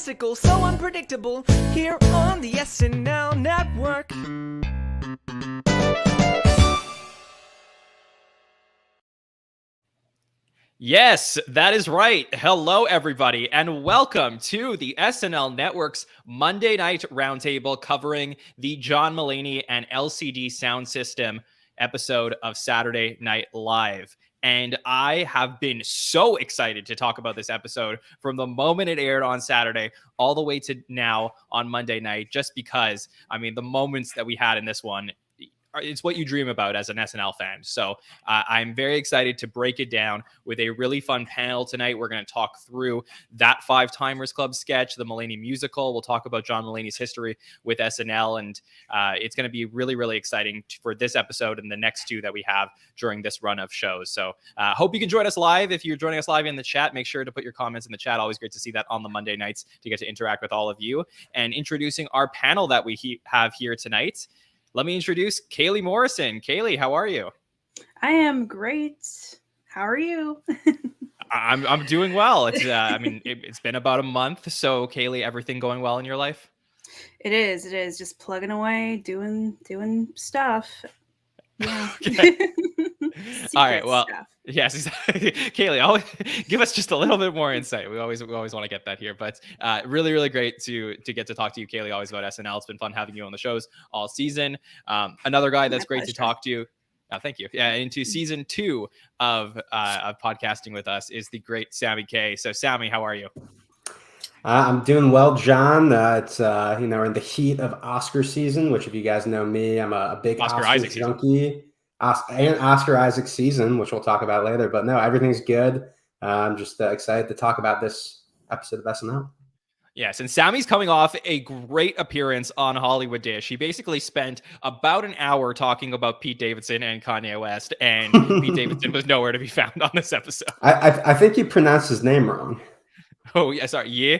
farcical, so unpredictable, here on the SNL Network. Yes, that is right. Hello, everybody, and welcome to the SNL Network's Monday Night Roundtable covering the John Mulaney and LCD Soundsystem episode of Saturday Night Live. And I have been so excited to talk about this episode from the moment it aired on Saturday all the way to now on Monday night, just because, I mean, the moments that we had in this one, it's what you dream about as an SNL fan. So I'm very excited to break it down with a really fun panel tonight. We're going to talk through that Five Timers Club sketch, the Mulaney musical. We'll talk about John Mulaney's history with SNL. And it's going to be really, really exciting for this episode and the next two that we have during this run of shows. So hope you can join us live. If you're joining us live in the chat, make sure to put your comments in the chat. Always great to see that on the Monday nights to get to interact with all of you. And introducing our panel that we have here tonight. Let me introduce Kaley Morrison. Kaley, how are you? I am great. How are you? I'm doing well. It's it's been about a month. So Kaley, everything going well in your life? It is. Just plugging away, doing stuff. Yeah. All right. Well, stuff. Yes, exactly. Kaley, give us just a little bit more insight. We always want to get that here, but really, really great to get to talk to you, Kaley. Always about SNL. It's been fun having you on the shows all season. Another guy that's great to talk to. Thank you. Yeah, into season 2 of podcasting with us is the great Sammy Kay. So, Sammy, how are you? I'm doing well, John. It's we're in the heat of Oscar season, which if you guys know me, I'm a big Oscar junkie. And Oscar Isaac season, which we'll talk about later. But no, everything's good. I'm just excited to talk about this episode of SNL. Yes, and Sammy's coming off a great appearance on Hollywood Dish. He basically spent about an hour talking about Pete Davidson and Kanye West, and Pete Davidson was nowhere to be found on this episode. I think you pronounced his name wrong. Oh, yeah, sorry. Yeah?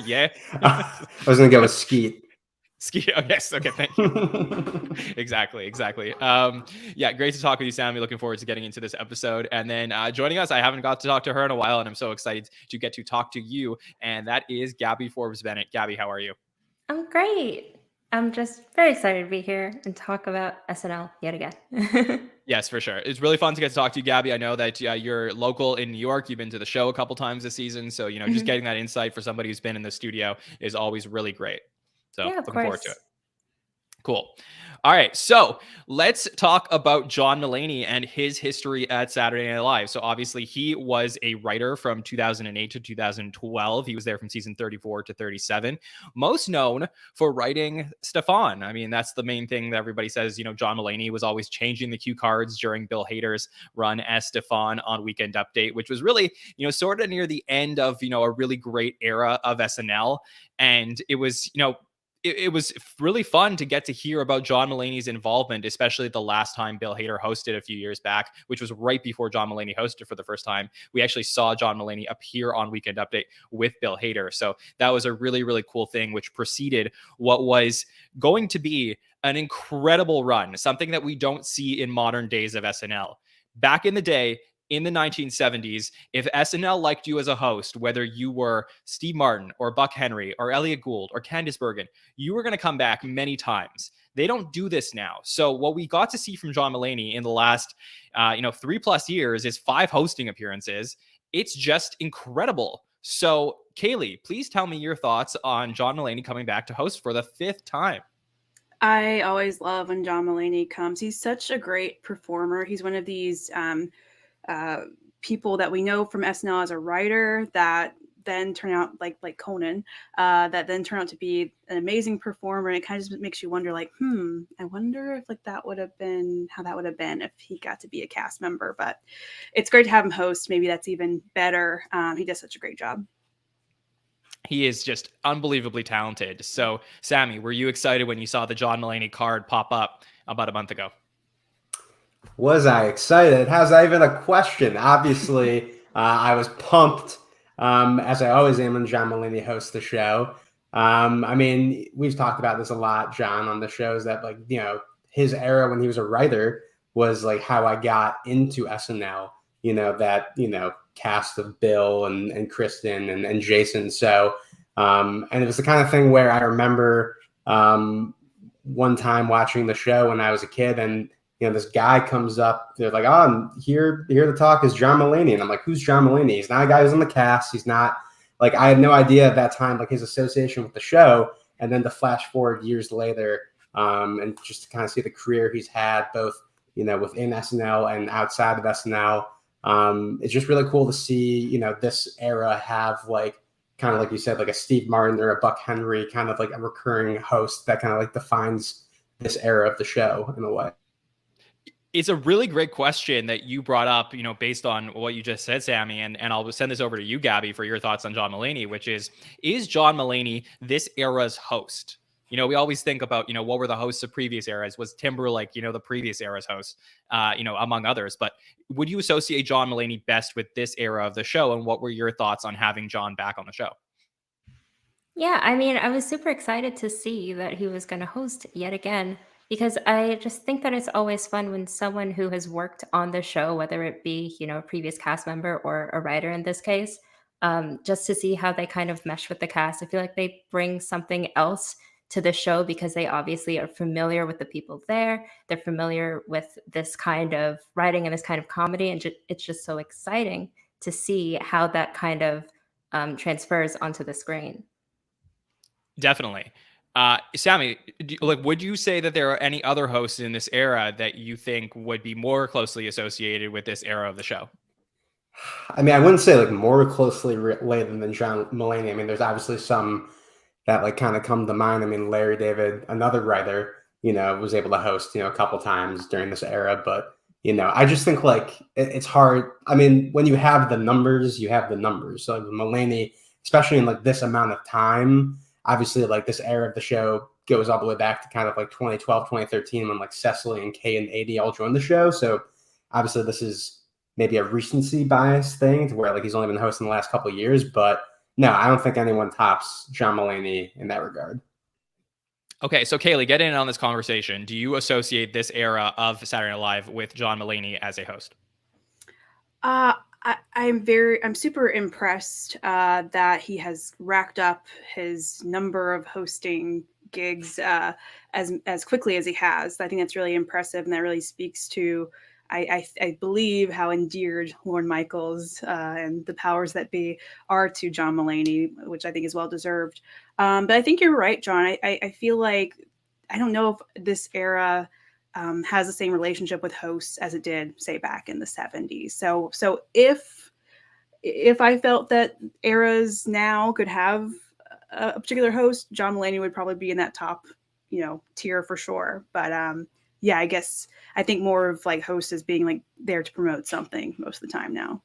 Yeah? I was going to go with Skeet. Ski. Oh, yes. Okay. Thank you. Exactly. Yeah. Great to talk with you, Sammy. Looking forward to getting into this episode. And then joining us, I haven't got to talk to her in a while, and I'm so excited to get to talk to you. And that is Gabby Forbes-Bennett. Gabby, how are you? I'm great. I'm just very excited to be here and talk about SNL yet again. Yes, for sure. It's really fun to get to talk to you, Gabby. I know that you're local in New York. You've been to the show a couple times this season. So, just getting that insight for somebody who's been in the studio is always really great. So yeah, looking forward to it. Cool. All right. So let's talk about John Mulaney and his history at Saturday Night Live. So obviously he was a writer from 2008 to 2012. He was there from season 34 to 37. Most known for writing Stefan. I mean, that's the main thing that everybody says. John Mulaney was always changing the cue cards during Bill Hader's run as Stefan on Weekend Update, which was really, sort of near the end of, a really great era of SNL. And it was, it was really fun to get to hear about John Mulaney's involvement, especially the last time Bill Hader hosted a few years back, which was right before John Mulaney hosted for the first time. We actually saw John Mulaney appear on Weekend Update with Bill Hader. So that was a really, really cool thing, which preceded what was going to be an incredible run, something that we don't see in modern days of SNL. Back in the day, in the 1970s, if SNL liked you as a host, whether you were Steve Martin or Buck Henry or Elliot Gould or Candice Bergen, you were going to come back many times. They don't do this now. So what we got to see from John Mulaney in the last, 3+ years is 5 hosting appearances. It's just incredible. So Kaley, please tell me your thoughts on John Mulaney coming back to host for the 5th time. I always love when John Mulaney comes. He's such a great performer. He's one of these people that we know from SNL as a writer that then turn out like Conan, that then turn out to be an amazing performer. And it kind of just makes you wonder, I wonder if that would have been how that would have been if he got to be a cast member. But it's great to have him host. Maybe that's even better. He does such a great job. He is just unbelievably talented. So, Sammy, were you excited when you saw the John Mulaney card pop up about a month ago? Was I excited? How's that even a question? Obviously, I was pumped, as I always am when John Mulaney hosts the show. We've talked about this a lot, John, on the shows that, his era when he was a writer was how I got into SNL, that cast of Bill and Kristen and Jason. So And it was the kind of thing where I remember one time watching the show when I was a kid, and this guy comes up. They're like, "Oh, I'm here to talk is John Mulaney," and I'm like, "Who's John Mulaney?" He's not a guy who's in the cast. He's not like, I had no idea at that time like his association with the show, and then to flash forward years later, and just to kind of see the career he's had both within SNL and outside of SNL. It's just really cool to see this era have like kind of like you said, like a Steve Martin or a Buck Henry, kind of like a recurring host that kind of like defines this era of the show in a way. It's a really great question that you brought up, based on what you just said, Sammy, and I'll send this over to you, Gabby, for your thoughts on John Mulaney, which is John Mulaney this era's host? We always think about, what were the hosts of previous eras? Was Timberlake, the previous era's host, among others. But would you associate John Mulaney best with this era of the show? And what were your thoughts on having John back on the show? Yeah, I mean, I was super excited to see that he was going to host yet again, because I just think that it's always fun when someone who has worked on the show, whether it be, a previous cast member or a writer in this case, just to see how they kind of mesh with the cast. I feel like they bring something else to the show because they obviously are familiar with the people there. They're familiar with this kind of writing and this kind of comedy. And it's just so exciting to see how that kind of transfers onto the screen. Definitely. Sammy, would you say that there are any other hosts in this era that you think would be more closely associated with this era of the show? I mean, I wouldn't say like more closely related than John Mulaney. I mean, there's obviously some that like kind of come to mind. I mean, Larry David, another writer, was able to host, a couple times during this era. But, I just think like it's hard. I mean, when you have the numbers, you have the numbers. So like Mulaney, especially in like this amount of time, obviously like this era of the show goes all the way back to kind of like 2012, 2013 when like Cecily and Kay and AD all joined the show. So obviously this is maybe a recency bias thing to where like he's only been hosting the last couple of years, but no, I don't think anyone tops John Mulaney in that regard. Okay, so Kaley, get in on this conversation. Do you associate this era of Saturday Night Live with John Mulaney as a host? I'm super impressed that he has racked up his number of hosting gigs as quickly as he has. I think that's really impressive, and that really speaks to I believe how endeared Lorne Michaels and the powers that be are to John Mulaney, which I think is well deserved. But I think you're right, John. I feel like I don't know if this era has the same relationship with hosts as it did, say, back in the 70s. So if I felt that eras now could have a particular host, John Mulaney would probably be in that top, tier for sure. But yeah, I think more of like hosts as being like there to promote something most of the time now.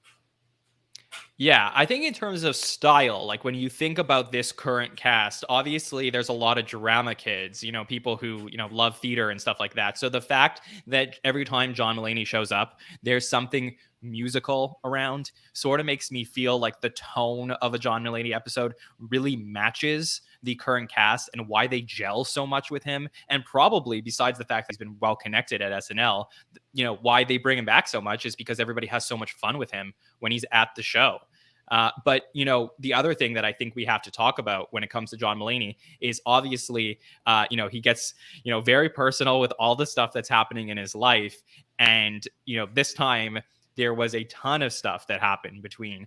Yeah, I think in terms of style, like when you think about this current cast, obviously there's a lot of drama kids, people who, love theater and stuff like that. So the fact that every time John Mulaney shows up, there's something musical around sort of makes me feel like the tone of a John Mulaney episode really matches the current cast and why they gel so much with him. And probably besides the fact that he's been well connected at SNL, why they bring him back so much is because everybody has so much fun with him when he's at the show. But the other thing that I think we have to talk about when it comes to John Mulaney is obviously, he gets, very personal with all the stuff that's happening in his life. And, this time there was a ton of stuff that happened between,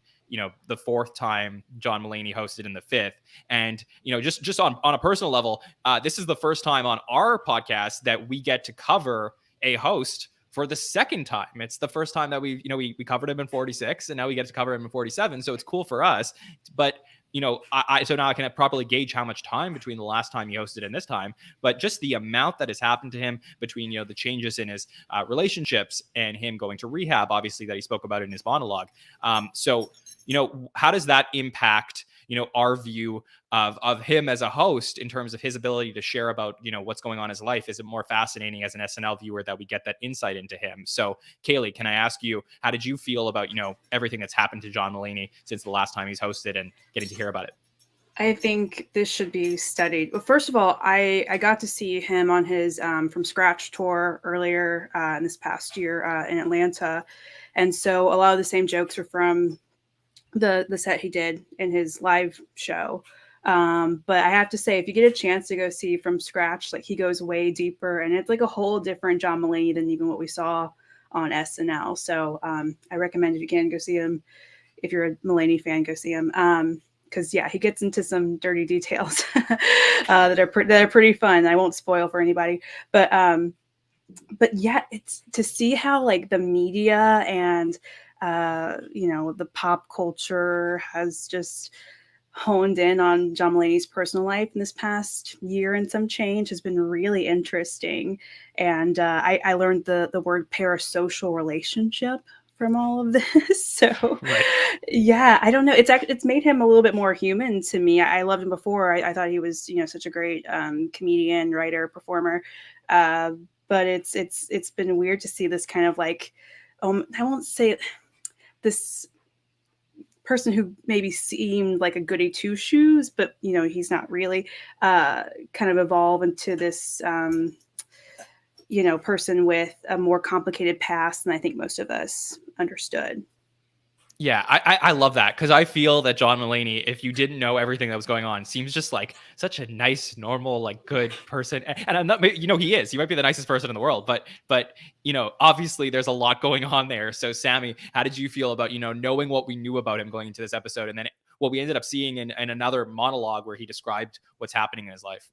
the fourth time John Mulaney hosted and the fifth. And, just on a personal level, this is the first time on our podcast that we get to cover a host for the second time. It's the first time that we covered him in 46 and now we get to cover him in 47. So it's cool for us. But, so now I can properly gauge how much time between the last time he hosted and this time, but just the amount that has happened to him between, the changes in his relationships and him going to rehab, obviously, that he spoke about in his monologue. So, how does that impact, our view of him as a host in terms of his ability to share about, what's going on in his life? Is it more fascinating as an SNL viewer that we get that insight into him? So Kaley, can I ask you, how did you feel about, everything that's happened to John Mulaney since the last time he's hosted and getting to hear about it? I think this should be studied. Well, first of all, I got to see him on his From Scratch tour earlier in this past year in Atlanta. And so a lot of the same jokes are from the set he did in his live show. But I have to say, if you get a chance to go see from scratch, like he goes way deeper, and it's like a whole different John Mulaney than even what we saw on SNL. So I recommend if you can go see him. If you're a Mulaney fan, go see him. Because yeah, he gets into some dirty details that are pretty fun. I won't spoil for anybody, but yeah, it's to see how like the media and the pop culture has just honed in on John Mulaney's personal life in this past year and some change has been really interesting. And I learned the word parasocial relationship from all of this. So Right. yeah, I don't know. It's made him a little bit more human to me. I loved him before. I thought he was, such a great comedian, writer, performer. But it's been weird to see this kind of like, I won't say this person who maybe seemed like a goody two shoes, but he's not really, kind of evolve into this person with a more complicated past than I think most of us understood. Yeah, I love that, because I feel that John Mulaney, if you didn't know everything that was going on, seems just like such a nice, normal, like good person. And I'm not, he is. He might be the nicest person in the world, but obviously there's a lot going on there. So Sammy, how did you feel about knowing what we knew about him going into this episode, and then what we ended up seeing in another monologue where he described what's happening in his life?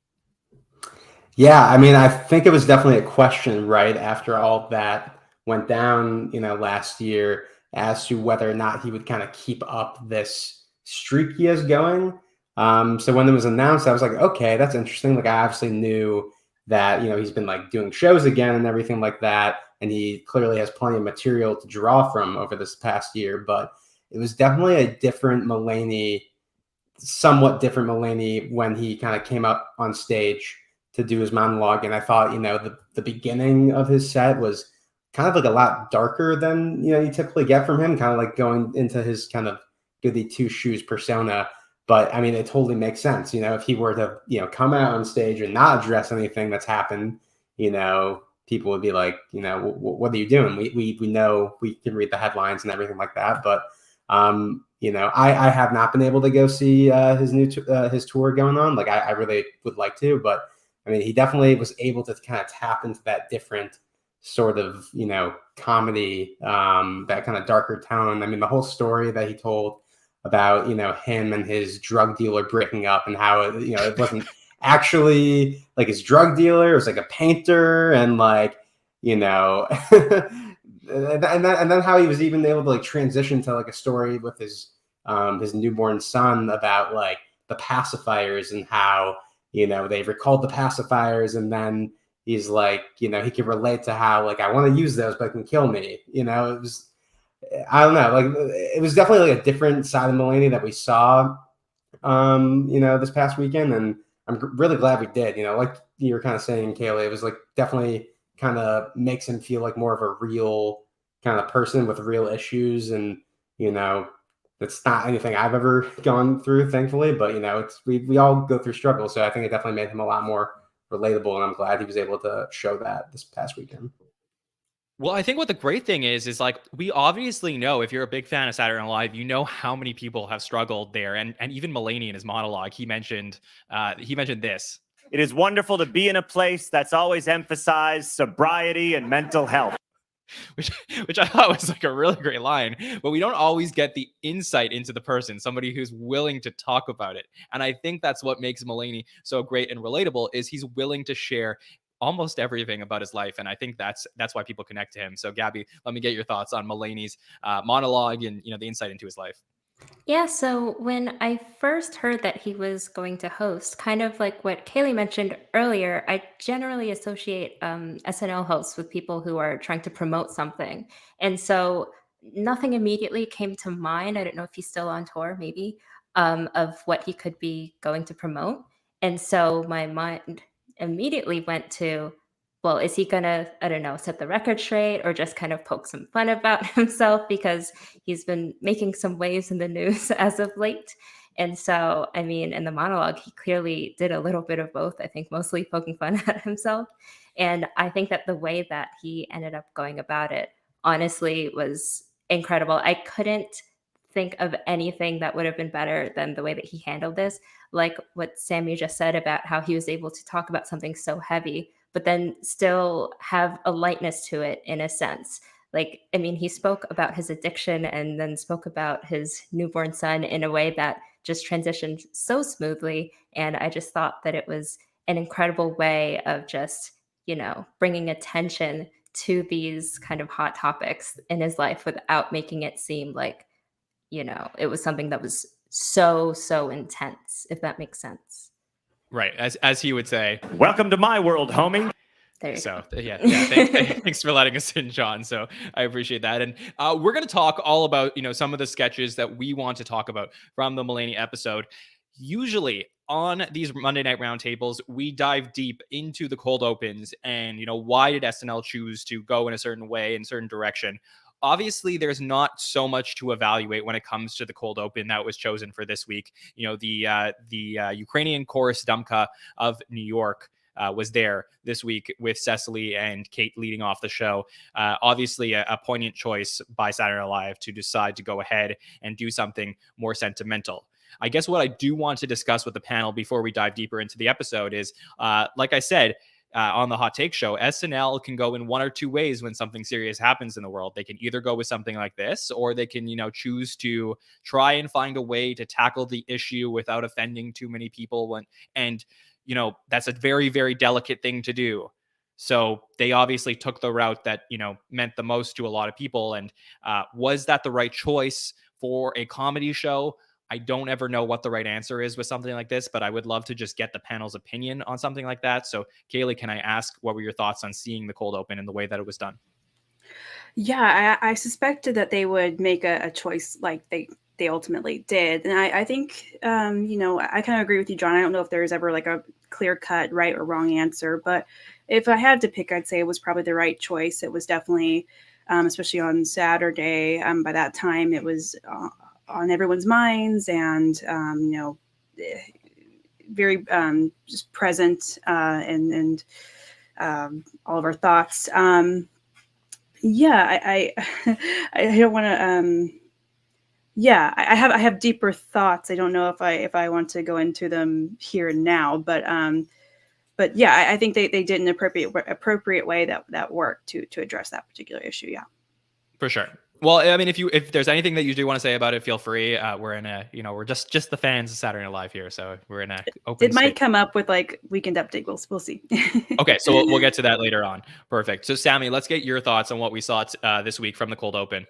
Yeah, I mean, I think it was definitely a question right after all that went down, last year, as to whether or not he would kind of keep up this streak he is going. So when it was announced, I was like, okay, that's interesting. Like, I obviously knew that, he's been like doing shows again and everything like that. And he clearly has plenty of material to draw from over this past year. But it was definitely a different Mulaney, somewhat different Mulaney when he kind of came up on stage to do his monologue. And I thought, the beginning of his set was kind of like a lot darker than you typically get from him, kind of like going into his kind of goody two shoes persona. But I mean, it totally makes sense. If he were to come out on stage and not address anything that's happened, people would be like, what are you doing? We know, we can read the headlines and everything like that. But I have not been able to go see his tour going on. Like I really would like to, but I mean, he definitely was able to kind of tap into that different sort of, comedy, that kind of darker tone. I mean, the whole story that he told about, him and his drug dealer breaking up, and how, it wasn't actually like his drug dealer, it was like a painter, and like, and then how he was even able to like transition to like a story with his newborn son about like the pacifiers, and how, they recalled the pacifiers, and then he's like, he can relate to how, like, I want to use those, but it can kill me. It was, I don't know, like, it was definitely like a different side of Mulaney that we saw, this past weekend. And I'm really glad we did, like you were kind of saying, Kaley, it was like definitely kind of makes him feel like more of a real kind of person with real issues. And, it's not anything I've ever gone through, thankfully, but, it's, we all go through struggles. So I think it definitely made him a lot more relatable, and I'm glad he was able to show that this past weekend. Well, I think what the great thing is like, we obviously know, if you're a big fan of Saturday Night Live, how many people have struggled there. And even Mulaney in his monologue, he mentioned this. It is wonderful to be in a place that's always emphasized sobriety and mental health. Which I thought was like a really great line, but we don't always get the insight into the person, somebody who's willing to talk about it. And I think that's what makes Mulaney so great and relatable, is he's willing to share almost everything about his life. And I think that's why people connect to him. So Gabby, let me get your thoughts on Mulaney's monologue and, the insight into his life. Yeah, so when I first heard that he was going to host, kind of like what Kaley mentioned earlier, I generally associate SNL hosts with people who are trying to promote something. And so nothing immediately came to mind. I don't know if he's still on tour, maybe, of what he could be going to promote. And so my mind immediately went to, well, is he gonna, I don't know, set the record straight, or just kind of poke some fun about himself, because he's been making some waves in the news as of late. And so, I mean, in the monologue, he clearly did a little bit of both. I think mostly poking fun at himself. And I think that the way that he ended up going about it, honestly, was incredible. I couldn't think of anything that would have been better than the way that he handled this. Like what Sammy just said about how he was able to talk about something so heavy, but then still have a lightness to it in a sense. Like, I mean, he spoke about his addiction and then spoke about his newborn son in a way that just transitioned so smoothly. And I just thought that it was an incredible way of just, bringing attention to these kind of hot topics in his life without making it seem like, it was something that was so intense, if that makes sense. Right. As he would say, welcome to my world, homie. So yeah, thanks for letting us in, John. So I appreciate that. And we're going to talk all about, some of the sketches that we want to talk about from the Mulaney episode. Usually on these Monday Night Roundtables, we dive deep into the cold opens and, why did SNL choose to go in a certain way, in a certain direction? Obviously, there's not so much to evaluate when it comes to the cold open that was chosen for this week. The Ukrainian chorus Dumka of New York was there this week with Cecily and Kate leading off the show. Obviously, a poignant choice by Saturday Night Live to decide to go ahead and do something more sentimental. I guess what I do want to discuss with the panel before we dive deeper into the episode is, like I said, on the Hot Take Show, SNL can go in one or two ways when something serious happens in the world. They can either go with something like this, or they can, choose to try and find a way to tackle the issue without offending too many people. And that's a very, very delicate thing to do. So they obviously took the route that, meant the most to a lot of people. And was that the right choice for a comedy show? I don't ever know what the right answer is with something like this, but I would love to just get the panel's opinion on something like that. So Kaley, can I ask, what were your thoughts on seeing the cold open and the way that it was done? Yeah, I suspected that they would make a choice like they ultimately did. And I think, I kind of agree with you, John. I don't know if there's ever like a clear cut right or wrong answer, but if I had to pick, I'd say it was probably the right choice. It was definitely, especially on Saturday, by that time it was on everyone's minds and, very just present and all of our thoughts. Yeah, I don't want to. Yeah, I have deeper thoughts. I don't know if I want to go into them here and now, but yeah, I think they did an appropriate way that worked to address that particular issue. Yeah, for sure. Well, I mean, if there's anything that you do want to say about it, feel free. We're in a, we're just the fans of Saturday Night Live here, so we're in a open. It might come up with like weekend update. We'll see. Okay, so we'll get to that later on. Perfect. So Sammy, let's get your thoughts on what we saw this week from the cold open.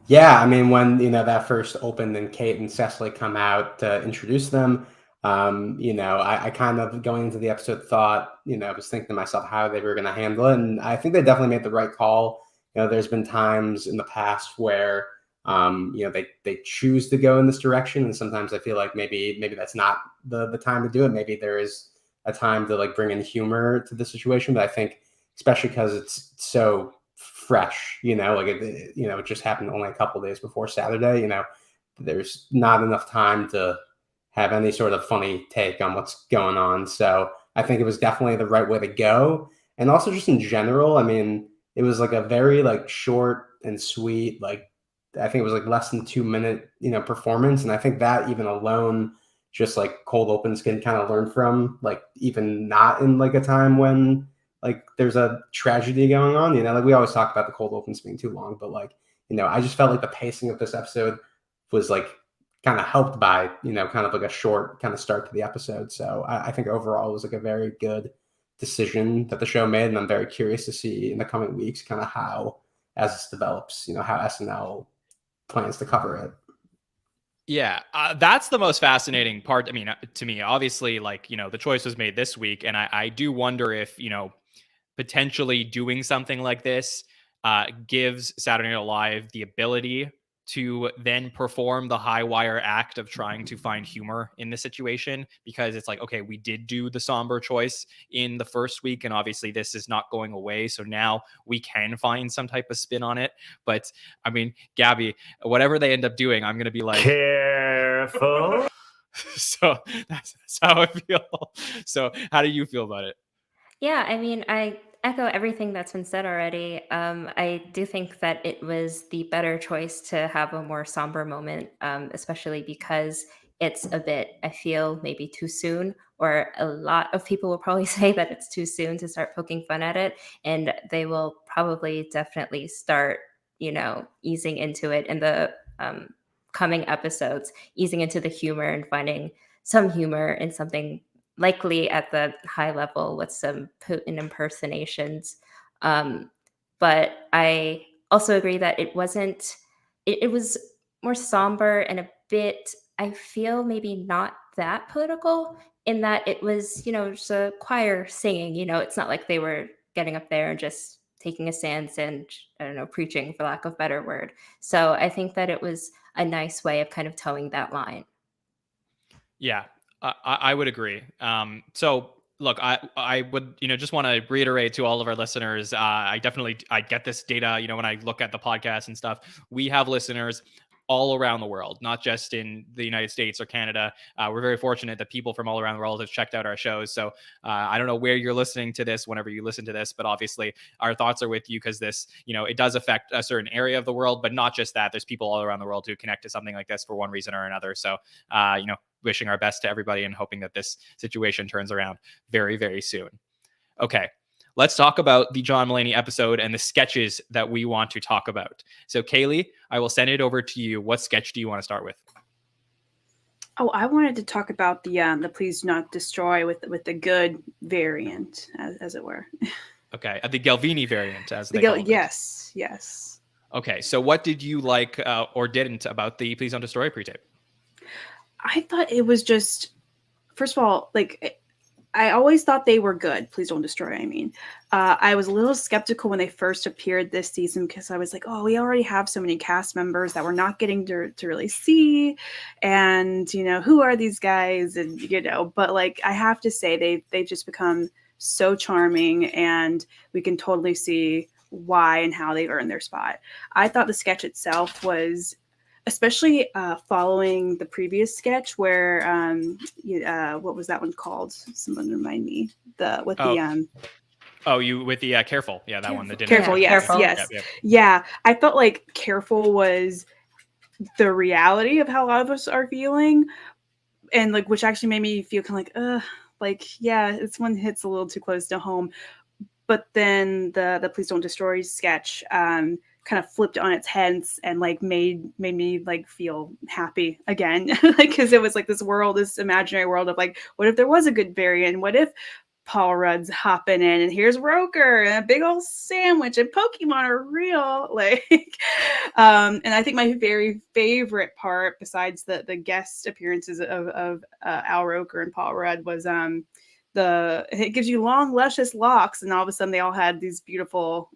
Yeah, I mean, when that first opened and Kate and Cecily come out to introduce them, I kind of going into the episode thought, I was thinking to myself how they were going to handle it, and I think they definitely made the right call. There's been times in the past where, they choose to go in this direction. And sometimes I feel like maybe that's not the time to do it. Maybe there is a time to like bring in humor to the situation. But I think especially because it's so fresh, it just happened only a couple of days before Saturday, there's not enough time to have any sort of funny take on what's going on. So I think it was definitely the right way to go. And also just in general, I mean, it was like a very like short and sweet, like I think it was like less than 2 minute, performance. And I think that even alone, just like cold opens can kind of learn from, like even not in like a time when like there's a tragedy going on, like we always talk about the cold opens being too long, but like, I just felt like the pacing of this episode was like kind of helped by, kind of like a short kind of start to the episode. So I think overall it was like a very good decision that the show made, and I'm very curious to see in the coming weeks kind of how, as this develops, how SNL plans to cover it. Yeah, that's the most fascinating part. I mean, to me, obviously, like, the choice was made this week, and I do wonder if, potentially doing something like this gives Saturday Night Live the ability to then perform the high wire act of trying to find humor in the situation, because it's like, okay, we did do the somber choice in the first week, and obviously this is not going away. So now we can find some type of spin on it. But I mean, Gabby, whatever they end up doing, I'm going to be like, careful. So that's how I feel. So how do you feel about it? Yeah, I mean, I echo everything that's been said already. I do think that it was the better choice to have a more somber moment, especially because it's a bit, I feel, maybe too soon, or a lot of people will probably say that it's too soon to start poking fun at it. And they will probably definitely start, easing into it in the coming episodes, easing into the humor and finding some humor in something likely at the high level with some Putin impersonations. But I also agree that it wasn't, it was more somber and a bit, I feel, maybe not that political, in that it was, just a choir singing. It's not like they were getting up there and just taking a stance and, I don't know, preaching, for lack of a better word. So I think that it was a nice way of kind of towing that line. Yeah, I would agree. So look, I would, just want to reiterate to all of our listeners, I get this data, when I look at the podcast and stuff, we have listeners all around the world, not just in the United States or Canada. We're very fortunate that people from all around the world have checked out our shows. So I don't know where you're listening to this, whenever you listen to this, but obviously our thoughts are with you, because this, it does affect a certain area of the world, but not just that. There's people all around the world who connect to something like this for one reason or another. So, wishing our best to everybody and hoping that this situation turns around very, very soon. Okay. Let's talk about the John Mulaney episode and the sketches that we want to talk about. So, Kaley, I will send it over to you. What sketch do you want to start with? Oh, I wanted to talk about the Please Do Not Destroy with the good variant, as it were. Okay, the Galvini variant, as they call it. Yes. Okay, so what did you like or didn't about the Please Don't Destroy pre-tape? I thought it was just, first of all, I always thought they were good. Please Don't Destroy, I mean. I was a little skeptical when they first appeared this season, because I was like, oh, we already have so many cast members that we're not getting to really see. And, who are these guys? And, but I have to say, they've just become so charming, and we can totally see why and how they've earned their spot. I thought the sketch itself was, especially following the previous sketch where what was that one called? Someone remind me. With the Careful. Yeah, that one. The dinner. Careful, yes. Careful. Yes. Yep. Yeah. I felt like Careful was the reality of how a lot of us are feeling, and which actually made me feel kind of yeah, this one hits a little too close to home. But then the Please Don't Destroy sketch kind of flipped on its head and made me feel happy again, because it was this imaginary world of what if there was a good variant? What if Paul Rudd's hopping in and here's Roker and a big old sandwich and Pokemon are real? And I think my very favorite part, besides the guest appearances of Al Roker and Paul Rudd, was it gives you long, luscious locks, and all of a sudden they all had these beautiful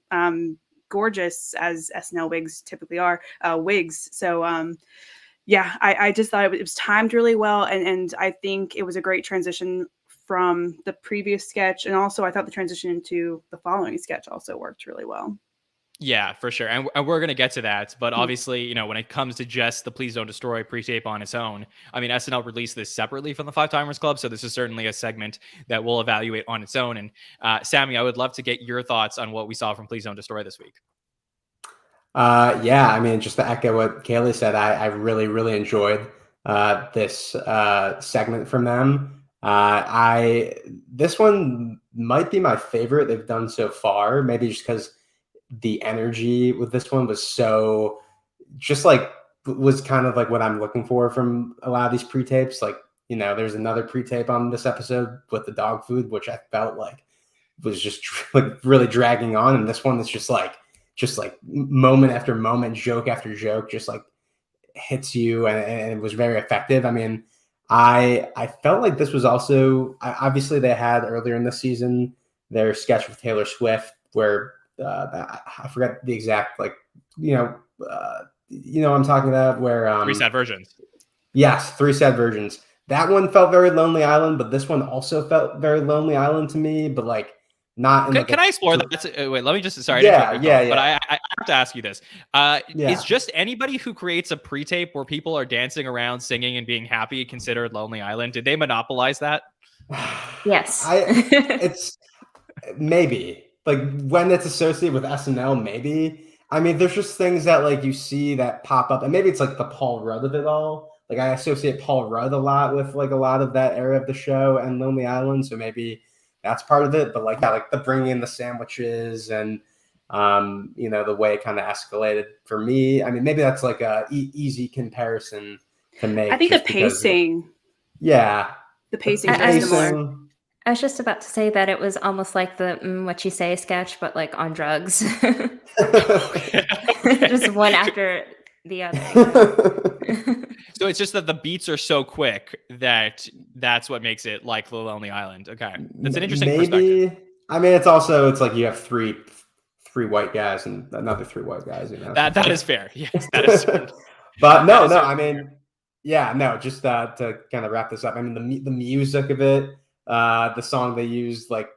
gorgeous, as SNL wigs typically are, wigs. So I just thought it was timed really well, and I think it was a great transition from the previous sketch, and also I thought the transition into the following sketch also worked really well. Yeah, for sure. And we're going to get to that. But obviously, when it comes to just the Please Don't Destroy pre-tape on its own, I mean, SNL released this separately from the Five Timers Club. So this is certainly a segment that we'll evaluate on its own. And Sammy, I would love to get your thoughts on what we saw from Please Don't Destroy this week. Yeah, I mean, just to echo what Kaley said, I really, really enjoyed this segment from them. This one might be my favorite they've done so far, maybe just because the energy with this one was so was kind of what I'm looking for from a lot of these pre-tapes. There's another pre-tape on this episode with the dog food, which I felt was just really dragging on. And this one is just moment after moment, joke after joke, just hits you, and it was very effective. I mean, I felt like this was also, obviously they had earlier in the season their sketch with Taylor Swift where I forgot the exact what I'm talking about, where 3 sad versions. Yes, 3 sad versions. That one felt very Lonely Island, but this one also felt very Lonely Island to me, but not. Can I explore that? Wait, let me just. Sorry. Yeah. But I have to ask you this. Is just anybody who creates a pre-tape where people are dancing around, singing, and being happy considered Lonely Island? Did they monopolize that? Yes. It's maybe. like when it's associated with SNL, maybe. I mean, there's just things that like you see that pop up, and maybe it's like the Paul Rudd of it all. Like I associate Paul Rudd a lot with like a lot of that era of the show and Lonely Island, so maybe that's part of it. But like like the bringing in the sandwiches and the way it kind of escalated for me. I mean, maybe that's like a easy comparison to make. I think the pacing. Yeah, the pacing is very similar. I was just about to say that it was almost like the What You Say sketch, but like on drugs. Just one after the other. So it's just that the beats are so quick that's what makes it like the Lonely Island. Okay, that's an interesting perspective. I mean, it's like you have three white guys and another three white guys. That is fair. Yes, that is fair. But no, I mean, yeah, no. Just to kind of wrap this up. I mean, the music of it. The song they used like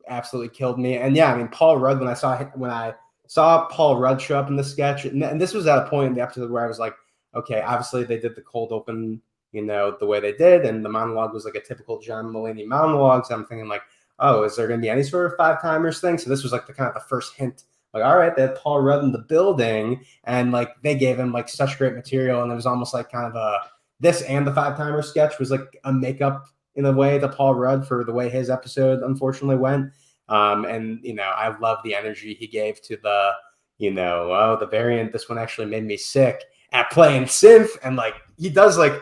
absolutely killed me. And yeah, I mean, Paul Rudd, when I saw Paul Rudd show up in the sketch, and this was at a point in the episode where I was like, okay, obviously they did the cold open, the way they did, and the monologue was like a typical John Mulaney monologue. So I'm thinking like, oh, is there going to be any sort of five timers thing? So this was like the kind of the first hint. Like, all right, they had Paul Rudd in the building, and like they gave him like such great material, and it was almost like kind of this and the five timer sketch was like a makeup in a way to Paul Rudd for the way his episode unfortunately went. And I love the energy he gave to the, the variant. This one actually made me sick at playing synth. And like, he does like,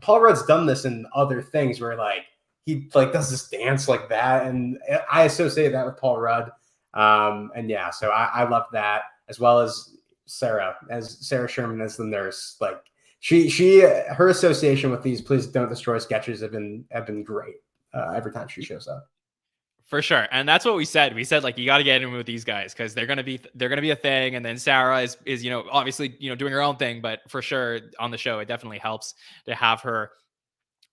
Paul Rudd's done this in other things where like, he like does this dance like that. And I associate that with Paul Rudd. And yeah, so I love that, as well as Sarah Sherman as the nurse. Like, her association with these Please Don't Destroy sketches have been great every time she shows up. For sure. And that's what we said. We said like you got to get in with these guys because they're gonna be a thing. And then Sarah is obviously doing her own thing, but for sure on the show it definitely helps to have her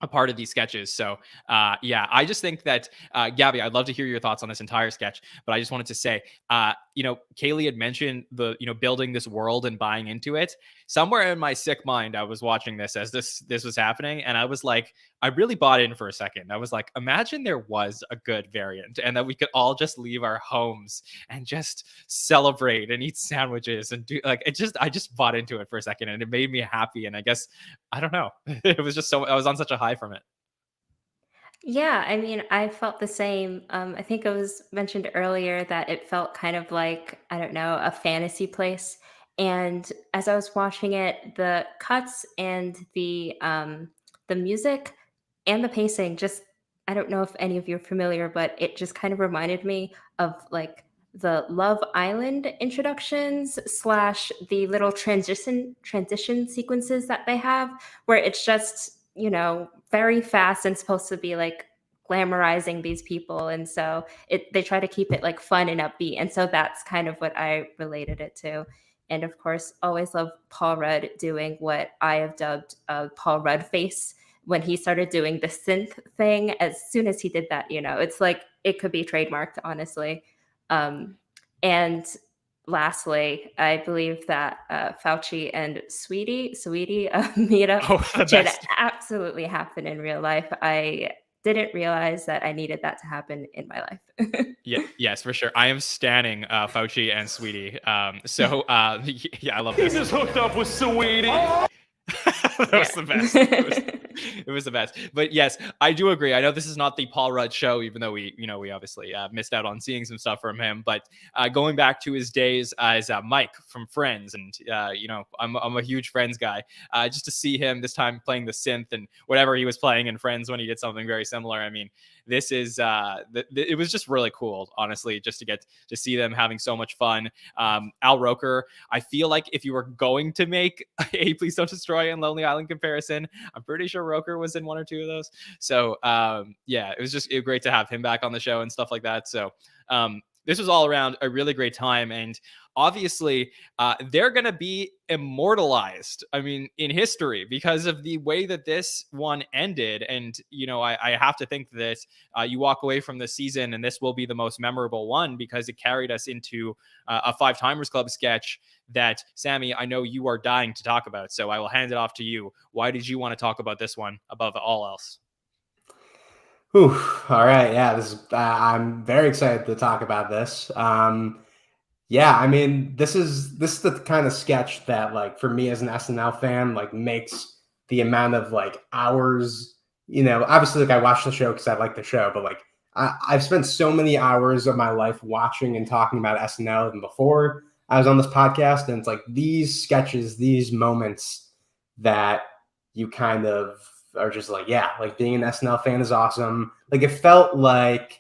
a part of these sketches. So I just think that Gabby, I'd love to hear your thoughts on this entire sketch, but I just wanted to say Kaley had mentioned the building this world and buying into it. Somewhere in my sick mind I was watching this as this was happening, and I was like, I really bought in for a second. I was like, imagine there was a good variant and that we could all just leave our homes and just celebrate and eat sandwiches and do like it. I just bought into it for a second, and it made me happy. And I guess, I don't know, it was just I was on such a high from it. Yeah, I mean, I felt the same. I think it was mentioned earlier that it felt kind of like, I don't know, a fantasy place. And as I was watching it, the cuts and the music and the pacing, just, I don't know if any of you are familiar, but it just kind of reminded me of like the Love Island introductions / the little transition sequences that they have, where it's just, very fast and supposed to be like glamorizing these people. And so they try to keep it like fun and upbeat. And so that's kind of what I related it to. And of course, always love Paul Rudd doing what I have dubbed Paul Rudd face when he started doing the synth thing. As soon as he did that, it's like it could be trademarked, honestly. And lastly, I believe that Fauci and Sweetie meetup should absolutely happen in real life. I didn't realize that I needed that to happen in my life. Yes, for sure. I am standing Fauci and Sweetie. I love this. He just hooked up with Sweetie. That was the best. It was the best. But yes, I do agree. I know this is not the Paul Rudd show, even though we obviously missed out on seeing some stuff from him. But going back to his days as Mike from Friends, and I'm a huge Friends guy. Just to see him this time playing the synth and whatever he was playing in Friends when he did something very similar. I mean, this is it was just really cool, honestly, just to get to see them having so much fun. Al Roker, I feel like if you were going to make a Please Don't Destroy and Lonely Island comparison, I'm pretty sure Roker was in one or two of those. So it was just great to have him back on the show and stuff like that. So this was all around a really great time. And obviously, they're going to be immortalized, in history because of the way that this one ended. And, I have to think that you walk away from the season and this will be the most memorable one because it carried us into a Five Timers Club sketch that, Sammy, I know you are dying to talk about. So I will hand it off to you. Why did you want to talk about this one above all else? Whew. All right. Yeah, this is. I'm very excited to talk about this. Yeah, I mean, this is the kind of sketch that, like, for me as an SNL fan, like, makes the amount of like hours. Obviously, like, I watch the show because I like the show, but like I've spent so many hours of my life watching and talking about SNL than before I was on this podcast, and it's like these sketches, these moments that you kind of are just like, yeah, like being an SNL fan is awesome. Like it felt like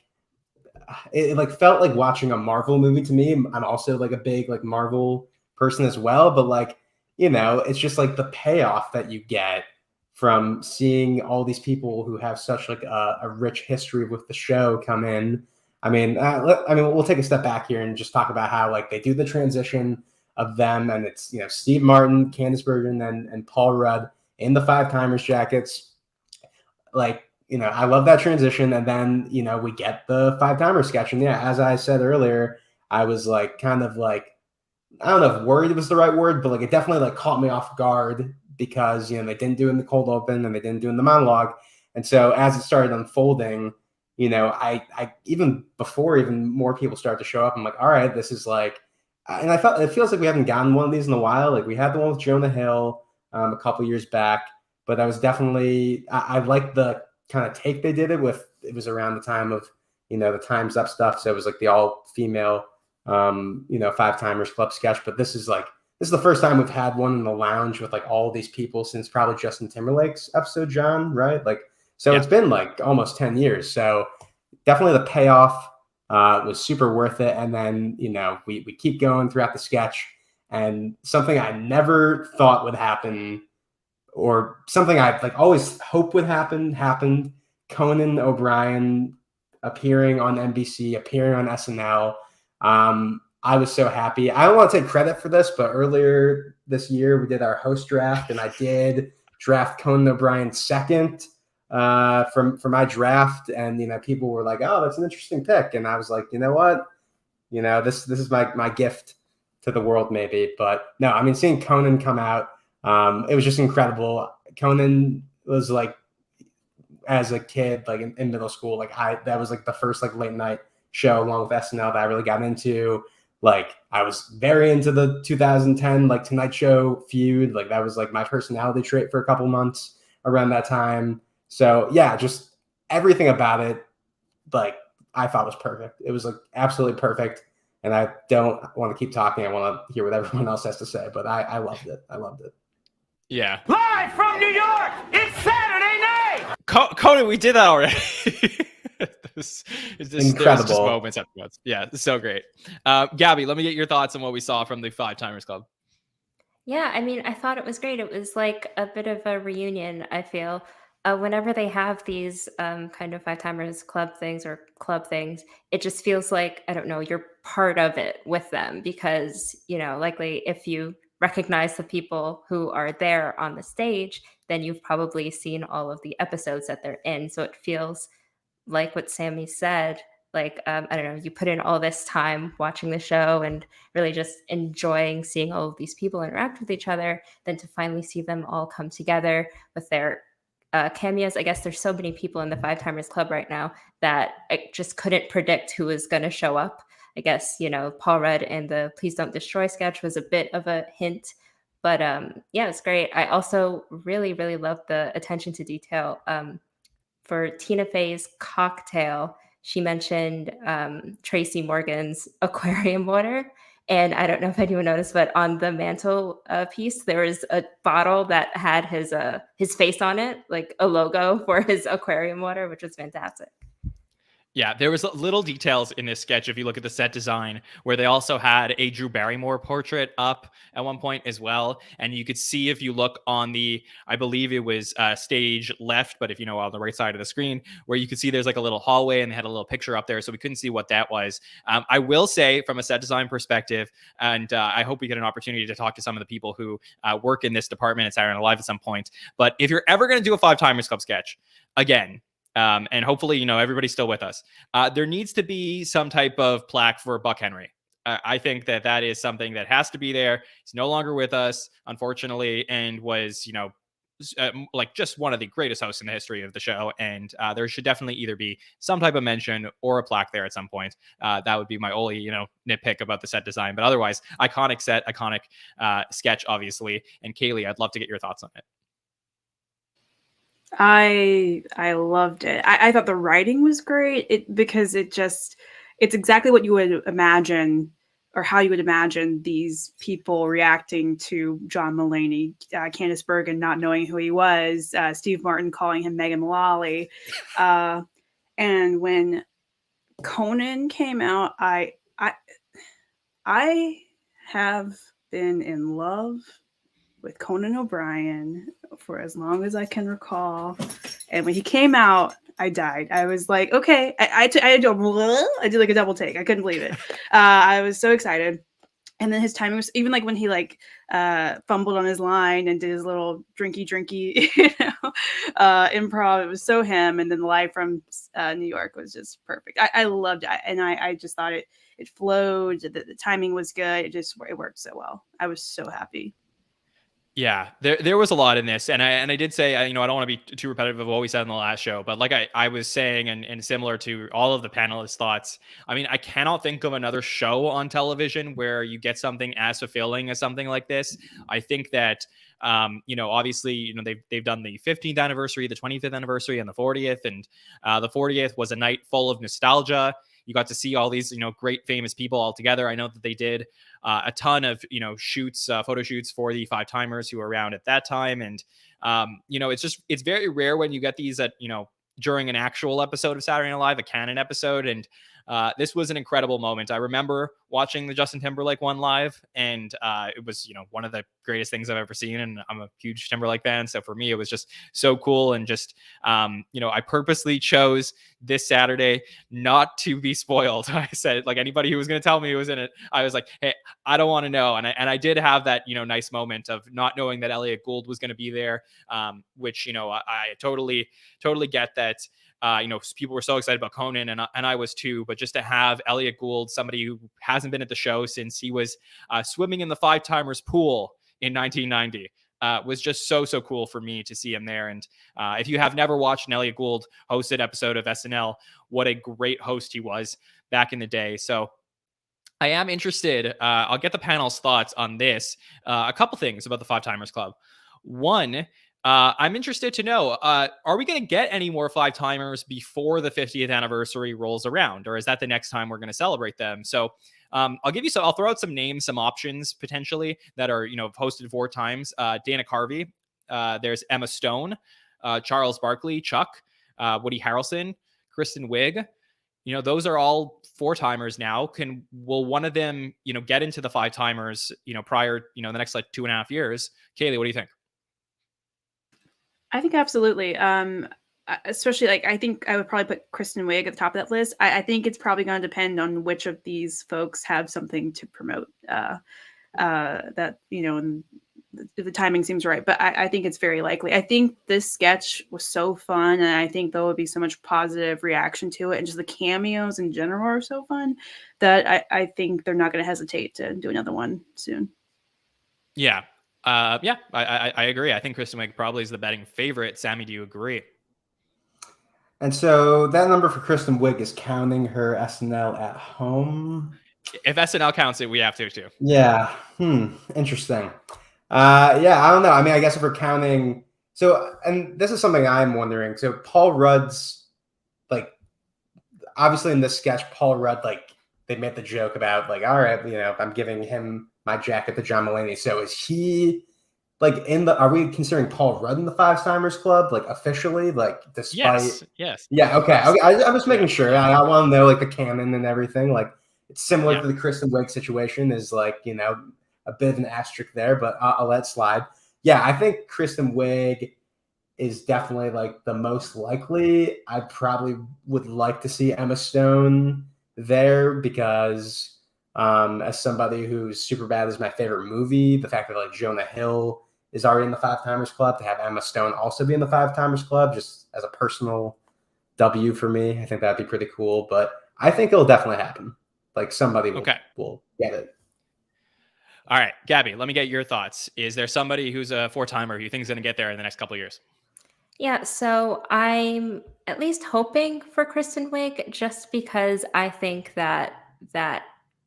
watching a Marvel movie to me. I'm also like a big like Marvel person as well, but like, it's just like the payoff that you get from seeing all these people who have such like a rich history with the show come in. We'll take a step back here and just talk about how like they do the transition of them, and it's Steve Martin, Candice Bergen, and Paul Rudd in the Five Timers jackets. Like, I love that transition. And then, we get the Five Timer sketch. And yeah, as I said earlier, I was like, kind of like, I don't know if worried was the right word, but like, it definitely like caught me off guard because, they didn't do it in the cold open and they didn't do it in the monologue. And so as it started unfolding, I even before even more people started to show up, I'm like, all right, this is like, and it feels like we haven't gotten one of these in a while. Like we had the one with Jonah Hill a couple years back, but I was definitely, I liked the kind of take they did it with. It was around the time of, the Time's Up stuff. So it was like the all female, Five Timers Club sketch. But this is the first time we've had one in the lounge with like all these people since probably Justin Timberlake's episode, John, right? Like, so yeah. It's been like almost 10 years. So definitely the payoff was super worth it. And then, we keep going throughout the sketch, and something I never thought would happen, or something I like always hope would happen, happened. Conan O'Brien appearing on NBC, appearing on SNL. I was so happy. I don't want to take credit for this, but earlier this year we did our host draft, and I did draft Conan O'Brien second for my draft, and people were like, "Oh, that's an interesting pick," and I was like, "You know what? This is my gift to the world, maybe." But no, I mean, seeing Conan come out. It was just incredible. Conan was like, as a kid, like in middle school, like that was like the first like late night show along with SNL that I really got into. Like I was very into the 2010 like Tonight Show feud. Like that was like my personality trait for a couple months around that time. So yeah, just everything about it, like I thought was perfect. It was like absolutely perfect. And I don't want to keep talking. I want to hear what everyone else has to say, but I loved it. I loved it. Yeah. Live from New York, it's Saturday night. Conan, we did that already. It's incredible. Just moments afterwards. Yeah, it's so great. Gabby, let me get your thoughts on what we saw from the Five Timers Club. Yeah, I mean, I thought it was great. It was like a bit of a reunion, I feel. Whenever they have these kind of Five Timers Club things or club things, it just feels like, I don't know, you're part of it with them because, likely if you recognize the people who are there on the stage, then you've probably seen all of the episodes that they're in. So it feels like what Sammy said, like, I don't know, you put in all this time watching the show and really just enjoying seeing all of these people interact with each other, then to finally see them all come together with their cameos. I guess there's so many people in the Five Timers Club right now that I just couldn't predict who was going to show up. I guess, Paul Rudd and the Please Don't Destroy sketch was a bit of a hint. But yeah, it's great. I also really, really loved the attention to detail. For Tina Fey's cocktail, she mentioned Tracy Morgan's aquarium water. And I don't know if anyone noticed, but on the mantle piece, there was a bottle that had his face on it, like a logo for his aquarium water, which was fantastic. Yeah, there was little details in this sketch, if you look at the set design, where they also had a Drew Barrymore portrait up at one point as well. And you could see, if you look on the, I believe it was stage left, but if you know, on the right side of the screen, where you could see there's like a little hallway and they had a little picture up there. So we couldn't see what that was. I will say, from a set design perspective, and I hope we get an opportunity to talk to some of the people who work in this department at Saturday Night Live at some point. But if you're ever going to do a Five Timers Club sketch, again, and hopefully, everybody's still with us. There needs to be some type of plaque for Buck Henry. I think that is something that has to be there. He's no longer with us, unfortunately, and was, like just one of the greatest hosts in the history of the show, and there should definitely either be some type of mention or a plaque there at some point. That would be my only, nitpick about the set design, but otherwise, iconic set, iconic sketch, obviously. And Kaley, I'd love to get your thoughts on it. I loved it. I thought the writing was great because it's exactly what you would imagine, or how you would imagine these people reacting to John Mulaney. Candice Bergen not knowing who he was, Steve Martin calling him Megan Mullally. And when Conan came out, I have been in love with Conan O'Brien for as long as I can recall. And when he came out, I died. I was like, okay, I did like a double take. I couldn't believe it. I was so excited. And then his timing was, even like when he fumbled on his line and did his little drinky improv. It was so him. And then the live from New York was just perfect. I loved it. And I just thought it flowed. The timing was good. It worked so well. I was so happy. Yeah, there was a lot in this, and I did say, I don't want to be too repetitive of what we said in the last show, but like I was saying, and similar to all of the panelists' thoughts, I mean, I cannot think of another show on television where you get something as fulfilling as something like this. I think that, obviously, they've done the 15th anniversary, the 25th anniversary, and the 40th, and the 40th was a night full of nostalgia. You got to see all these, great famous people all together. I know that they did a ton of, photo shoots for the Five Timers who were around at that time. And, it's very rare when you get these at, during an actual episode of Saturday Night Live, a canon episode. And this was an incredible moment. I remember watching the Justin Timberlake one live, and it was, one of the greatest things I've ever seen. And I'm a huge Timberlake fan. So for me, it was just so cool. And just, I purposely chose this Saturday not to be spoiled. I said, like, anybody who was going to tell me who was in it, I was like, hey, I don't want to know. And I did have that, nice moment of not knowing that Elliot Gould was going to be there, which, I totally get that. People were so excited about Conan, and I was too, but just to have Elliot Gould, somebody who hasn't been at the show since he was swimming in the Five Timers pool in 1990, was just so cool for me to see him there. And if you have never watched an Elliot Gould hosted episode of SNL, what a great host he was back in the day. So I am interested. I'll get the panel's thoughts on this. A couple things about the Five Timers Club. One, I'm interested to know, are we going to get any more Five Timers before the 50th anniversary rolls around, or is that the next time we're going to celebrate them? So I'll throw out some names, some options potentially that are, hosted 4 times. Dana Carvey, there's Emma Stone, Charles Barkley, Chuck, Woody Harrelson, Kristen Wiig. Those are all 4 timers now. Will one of them, get into the 5 timers, prior, the next like 2.5 years? Kaley, what do you think? I think absolutely. Especially I think I would probably put Kristen Wiig at the top of that list. I think it's probably going to depend on which of these folks have something to promote. That and the timing seems right, but I think it's very likely. I think this sketch was so fun, and I think there will be so much positive reaction to it, and just the cameos in general are so fun that I think they're not going to hesitate to do another one soon. Yeah. I agree. I think Kristen Wiig probably is the betting favorite. Sammy, do you agree? And so that number for Kristen Wiig is counting her SNL at home. If SNL counts it, we have to too. Yeah. Interesting. Yeah, I don't know. I mean, I guess if we're counting, and this is something I'm wondering. So Paul Rudd's, obviously in this sketch, Paul Rudd, they made the joke about all right, I'm giving him my jacket to John Mulaney. So is he are we considering Paul Rudd in the Five Timers Club, officially, despite? Yes. Yeah. Okay. I was making sure. I want to know the canon and everything. It's similar to the Kristen Wiig situation is a bit of an asterisk there, but I'll let slide. Yeah. I think Kristen Wiig is definitely the most likely. I probably would like to see Emma Stone there because as somebody who's Superbad is my favorite movie, the fact that Jonah Hill is already in the Five Timers Club, to have Emma Stone also be in the Five Timers Club, just as a personal W for me, I think that'd be pretty cool. But I think it'll definitely happen. Somebody will get it. All right, Gabby, let me get your thoughts. Is there somebody who's a 4-timer who you think is going to get there in the next couple of years? Yeah, so I'm at least hoping for Kristen Wiig, just because I think that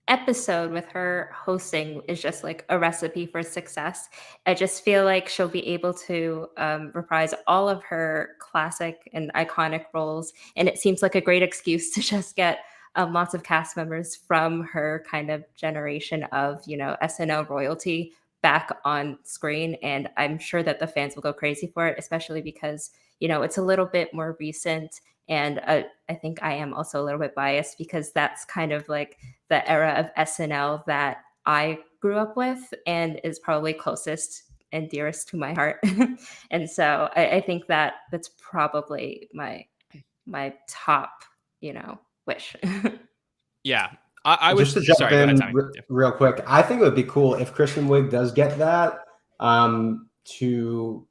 episode with her hosting is just like a recipe for success. I just feel like she'll be able to reprise all of her classic and iconic roles, and it seems like a great excuse to just get lots of cast members from her kind of generation of, SNL royalty back on screen. And I'm sure that the fans will go crazy for it, especially because, it's a little bit more recent. And I think I am also a little bit biased because that's kind of like the era of SNL that I grew up with and is probably closest and dearest to my heart. And so I think that that's probably my top, wish. Yeah. I was just to jump sorry, go ahead, in Tommy. real quick. I think it would be cool if Kristen Wiig does get that to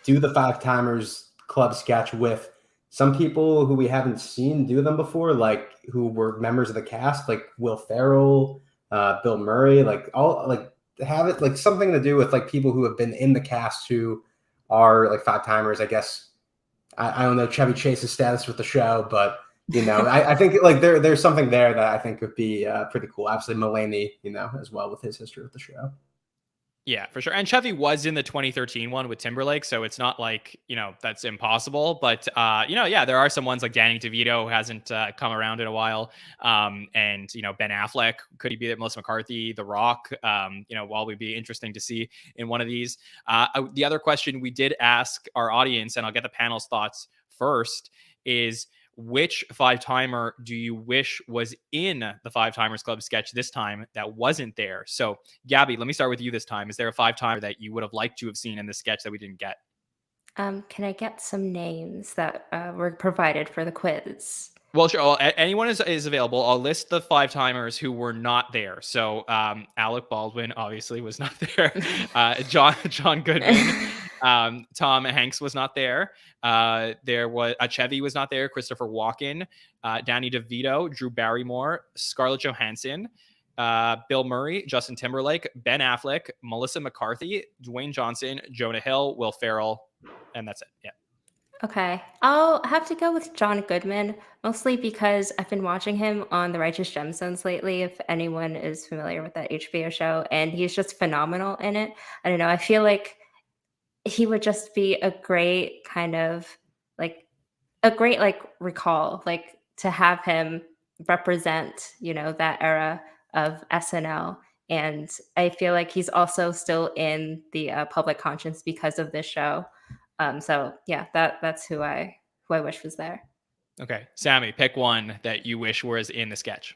do the 5-timers club sketch with some people who we haven't seen do them before, like who were members of the cast, like Will Ferrell, Bill Murray, like all like have it like something to do with like people who have been in the cast who are like 5-timers. I guess I don't know Chevy Chase's status with the show, but I think like there's something there that I think would be pretty cool. Obviously Mulaney, as well with his history with the show. Yeah, for sure. And Chevy was in the 2013 one with Timberlake, so it's not like, that's impossible. But, yeah, there are some ones like Danny DeVito who hasn't come around in a while. And, Ben Affleck, could he be Melissa McCarthy, The Rock? While would be interesting to see in one of these. The other question we did ask our audience, and I'll get the panel's thoughts first, is which 5-timer do you wish was in the 5-timers club sketch this time that wasn't there? So Gabby, let me start with you this time. Is there a 5-timer that you would have liked to have seen in the sketch that we didn't get? Can I get some names that were provided for the quiz? Well, sure. Well, anyone is available. I'll list the 5-timers who were not there. So Alec Baldwin obviously was not there. John Goodman. Tom Hanks was not there. There was Chevy was not there. Christopher Walken, Danny DeVito, Drew Barrymore, Scarlett Johansson, Bill Murray, Justin Timberlake, Ben Affleck, Melissa McCarthy, Dwayne Johnson, Jonah Hill, Will Ferrell, and that's it. Yeah. Okay, I'll have to go with John Goodman, mostly because I've been watching him on The Righteous Gemstones lately, if anyone is familiar with that HBO show, and he's just phenomenal in it. I don't know, I feel like he would just be a great kind of recall, like to have him represent, that era of SNL. And I feel like he's also still in the public conscience because of this show. So yeah, that's who I wish was there. Okay, Sammy, pick one that you wish was in the sketch.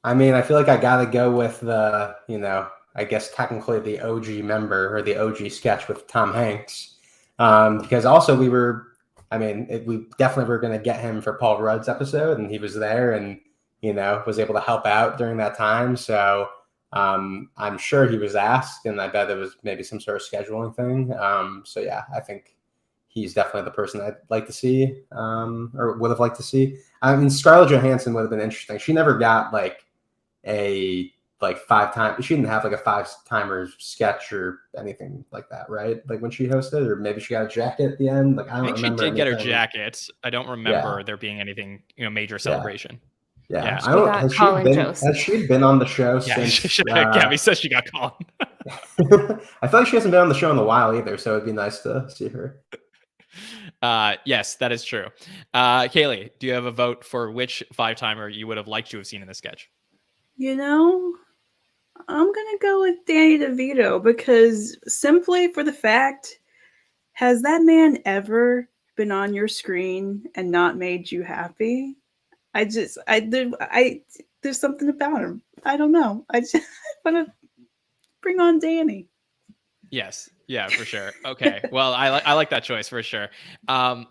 I mean, I feel like I got to go with the, I guess technically the OG member or the OG sketch with Tom Hanks, because also we definitely were going to get him for Paul Rudd's episode, and he was there and was able to help out during that time. So I'm sure he was asked, and I bet it was maybe some sort of scheduling thing. So yeah, I think he's definitely the person I'd like to see, or would have liked to see. I mean, Scarlett Johansson would have been interesting. She never got like a 5-time. She didn't have like a 5-timer sketch or anything like that, right? Like when she hosted, or maybe she got a jacket at the end. Like I don't remember. She did get her jacket. I don't remember there being anything, major celebration. Yeah. I don't. Has she been on the show since? Gabby says she got Colin. I feel like she hasn't been on the show in a while either, so it'd be nice to see her. Yes, that is true. Kaley, do you have a vote for which 5-timer you would have liked to have seen in the sketch? I'm gonna go with Danny DeVito because simply for the fact, has that man ever been on your screen and not made you happy? There's something about him. I don't know. I just want to bring on Danny. Yes. Yeah, for sure. Okay. Well, I like that choice for sure.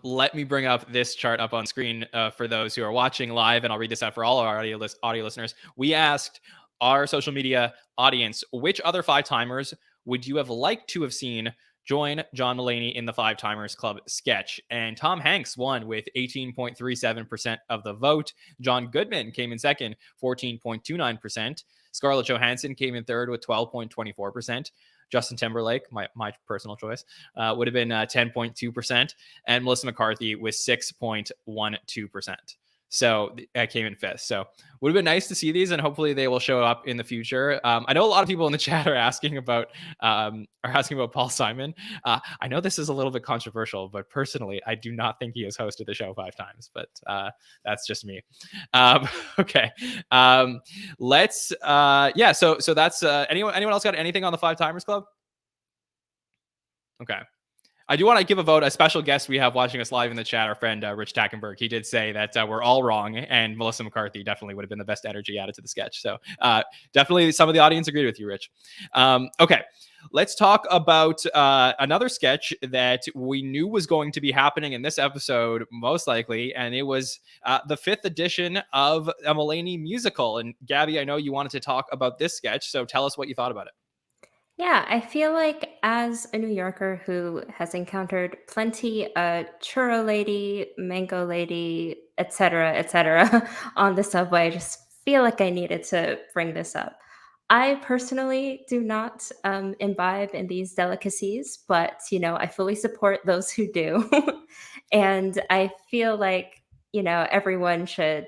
Let me bring up this chart up on screen for those who are watching live, and I'll read this out for all our audio listeners. We asked our social media audience, which other 5-timers would you have liked to have seen join John Mulaney in the 5-timers club sketch? And Tom Hanks won with 18.37% of the vote. John Goodman came in second, 14.29%. Scarlett Johansson came in third with 12.24%. Justin Timberlake, my personal choice, would have been 10.2%, and Melissa McCarthy with 6.12%. So I came in fifth. So would have been nice to see these, and hopefully they will show up in the future. I know a lot of people in the chat are asking about Paul Simon. I know this is a little bit controversial, but personally, I do not think he has hosted the show 5 times. But that's just me. Okay. Let's. Yeah. So that's anyone else got anything on the 5 Timers Club? Okay. I do want to give a special guest we have watching us live in the chat, our friend Rich Tackenberg. He did say that we're all wrong, and Melissa McCarthy definitely would have been the best energy added to the sketch. So definitely some of the audience agreed with you, Rich. Okay, let's talk about another sketch that we knew was going to be happening in this episode, most likely, and it was the 5th edition of a Mulaney musical. And Gabby, I know you wanted to talk about this sketch, so tell us what you thought about it. Yeah, I feel like as a New Yorker who has encountered plenty churro lady, mango lady, etc., on the subway, I just feel like I needed to bring this up. I personally do not imbibe in these delicacies, but, I fully support those who do. And I feel like, everyone should,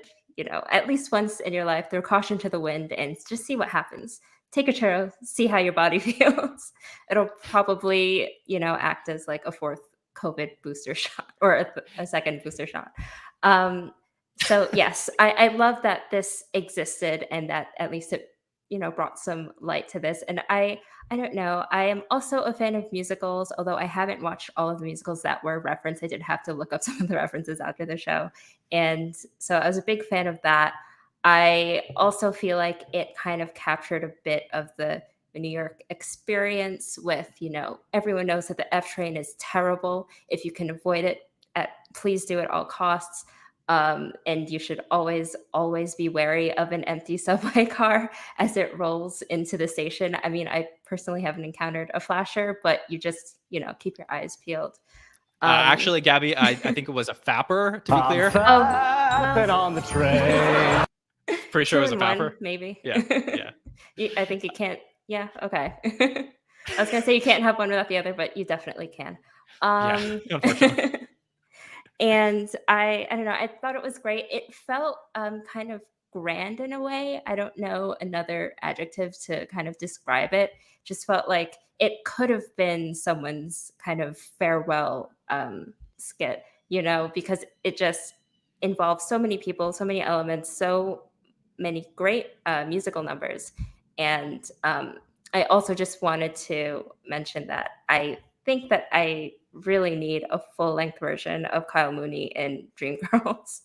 at least once in your life, throw caution to the wind and just see what happens. Take a churro, see how your body feels. It'll probably, act as like a 4th COVID booster shot or a 2nd booster shot. So yes, I love that this existed and that at least it, brought some light to this. And I don't know. I am also a fan of musicals, although I haven't watched all of the musicals that were referenced. I did have to look up some of the references after the show. And so I was a big fan of that. I also feel like it kind of captured a bit of the New York experience with, everyone knows that the F train is terrible. If you can avoid it, please do at all costs. And you should always be wary of an empty subway car as it rolls into the station. I mean, I personally haven't encountered a flasher, but you just, keep your eyes peeled. Actually, Gabby, I think it was a fapper, to be clear. Fapping on the train. Pretty sure it was a fapper. Maybe. Yeah. I think you can't. Yeah. Okay. I was gonna say you can't have one without the other, but you definitely can. Yeah, unfortunately. And I don't know. I thought it was great. It felt kind of grand in a way. I don't know another adjective to kind of describe it. Just felt like it could have been someone's kind of farewell skit, because it just involves so many people, so many elements, so many great musical numbers. And I also just wanted to mention that I think that I really need a full-length version of Kyle Mooney in Dreamgirls.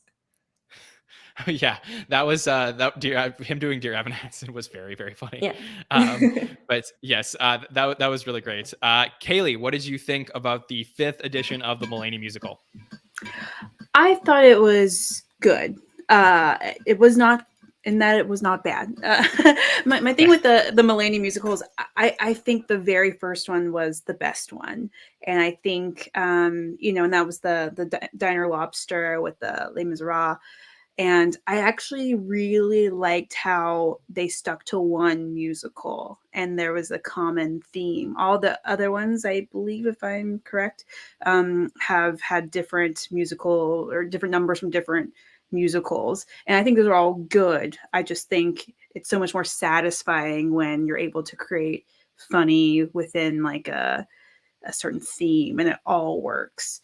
Yeah, that was him doing Dear Evan Hansen was very, very funny. Yeah. But yes, that was really great. Kaley, what did you think about the 5th edition of the Mulaney musical? I thought it was good. It was not bad. My thing with the Mulaney musicals, I think the very first one was the best one, and I think and that was the Diner Lobster with the Les Miserables, and I actually really liked how they stuck to one musical and there was a common theme. All the other ones, I believe, if I'm correct, have had different musical or different numbers from different musicals, and I think those are all good. I just think it's so much more satisfying when you're able to create funny within like a certain theme and it all works.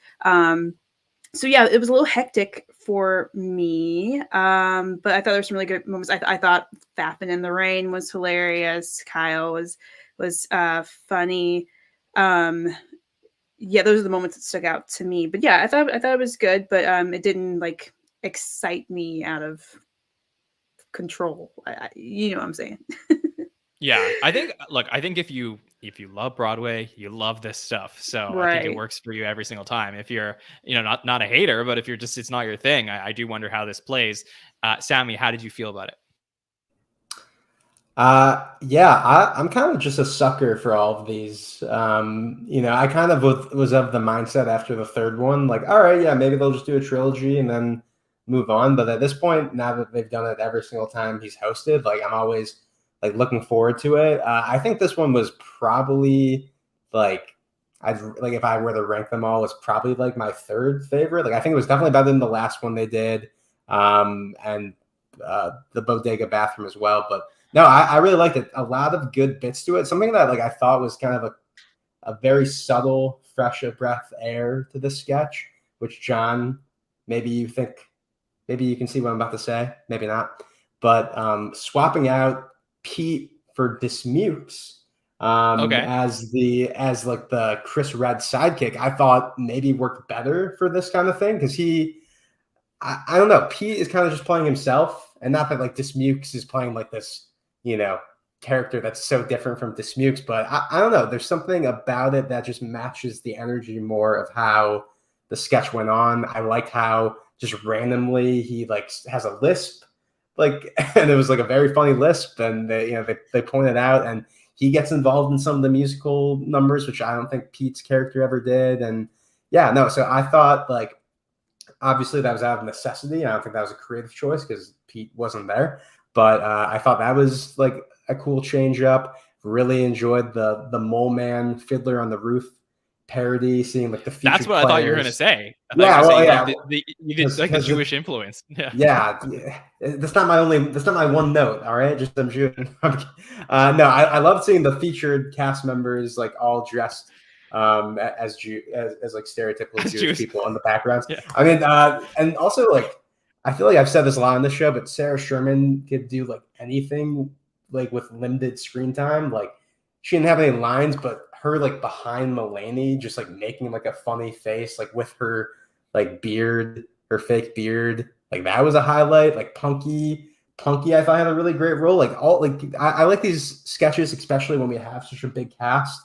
So yeah, it was a little hectic for me, but I thought there were some really good moments. I thought Fappin' in the Rain was hilarious. Kyle was funny. Yeah, those are the moments that stuck out to me. But yeah, I thought it was good, but it didn't like excite me out of control. You know what I'm saying? Yeah, I think if you love Broadway, you love this stuff. So I think it works for you every single time. If you're, not a hater, but if you're just, it's not your thing, I do wonder how this plays. Sammy, how did you feel about it? Yeah, I'm kind of just a sucker for all of these. I kind of was of the mindset after the third one, like, all right, yeah, maybe they'll just do a trilogy and then move on. But at this point, now that they've done it every single time he's hosted, like, I'm always like looking forward to it. I think this one was probably like, if I were to rank them all, it's probably like my third favorite. Like I think it was definitely better than the last one they did, and the bodega bathroom as well. But no, I really liked it. A lot of good bits to it. Something that like I thought was kind of a very subtle, fresh of breath air to the sketch, which John, maybe you can see what I'm about to say, maybe not. But swapping out Pete for Dismukes as like the Chris Red sidekick, I thought maybe worked better for this kind of thing because I don't know, Pete is kind of just playing himself, and not that like Dismukes is playing like this, character that's so different from Dismukes, but I don't know, there's something about it that just matches the energy more of how the sketch went on. I like how just randomly he like has a lisp, like, and it was like a very funny lisp, and they pointed out, and he gets involved in some of the musical numbers, which I don't think Pete's character ever did. And so I thought like, obviously that was out of necessity. I don't think that was a creative choice because Pete wasn't there, but I thought that was like a cool change up. Really enjoyed the Mole Man Fiddler on the Roof parody, seeing like the featured That's what players. I thought you were going to say. You did like the Jewish influence. Yeah. That's not my one note. All right, just I'm Jewish. No, I love seeing the featured cast members like all dressed as like stereotypical Jewish people in the backgrounds. Yeah. I mean, and also like I feel like I've said this a lot on the show, but Sarah Sherman could do like anything like with limited screen time. Like she didn't have any lines, but her like behind Mulaney, just like making like a funny face, like with her like beard, her fake beard, like that was a highlight. Like Punky, I thought had a really great role. Like I like these sketches, especially when we have such a big cast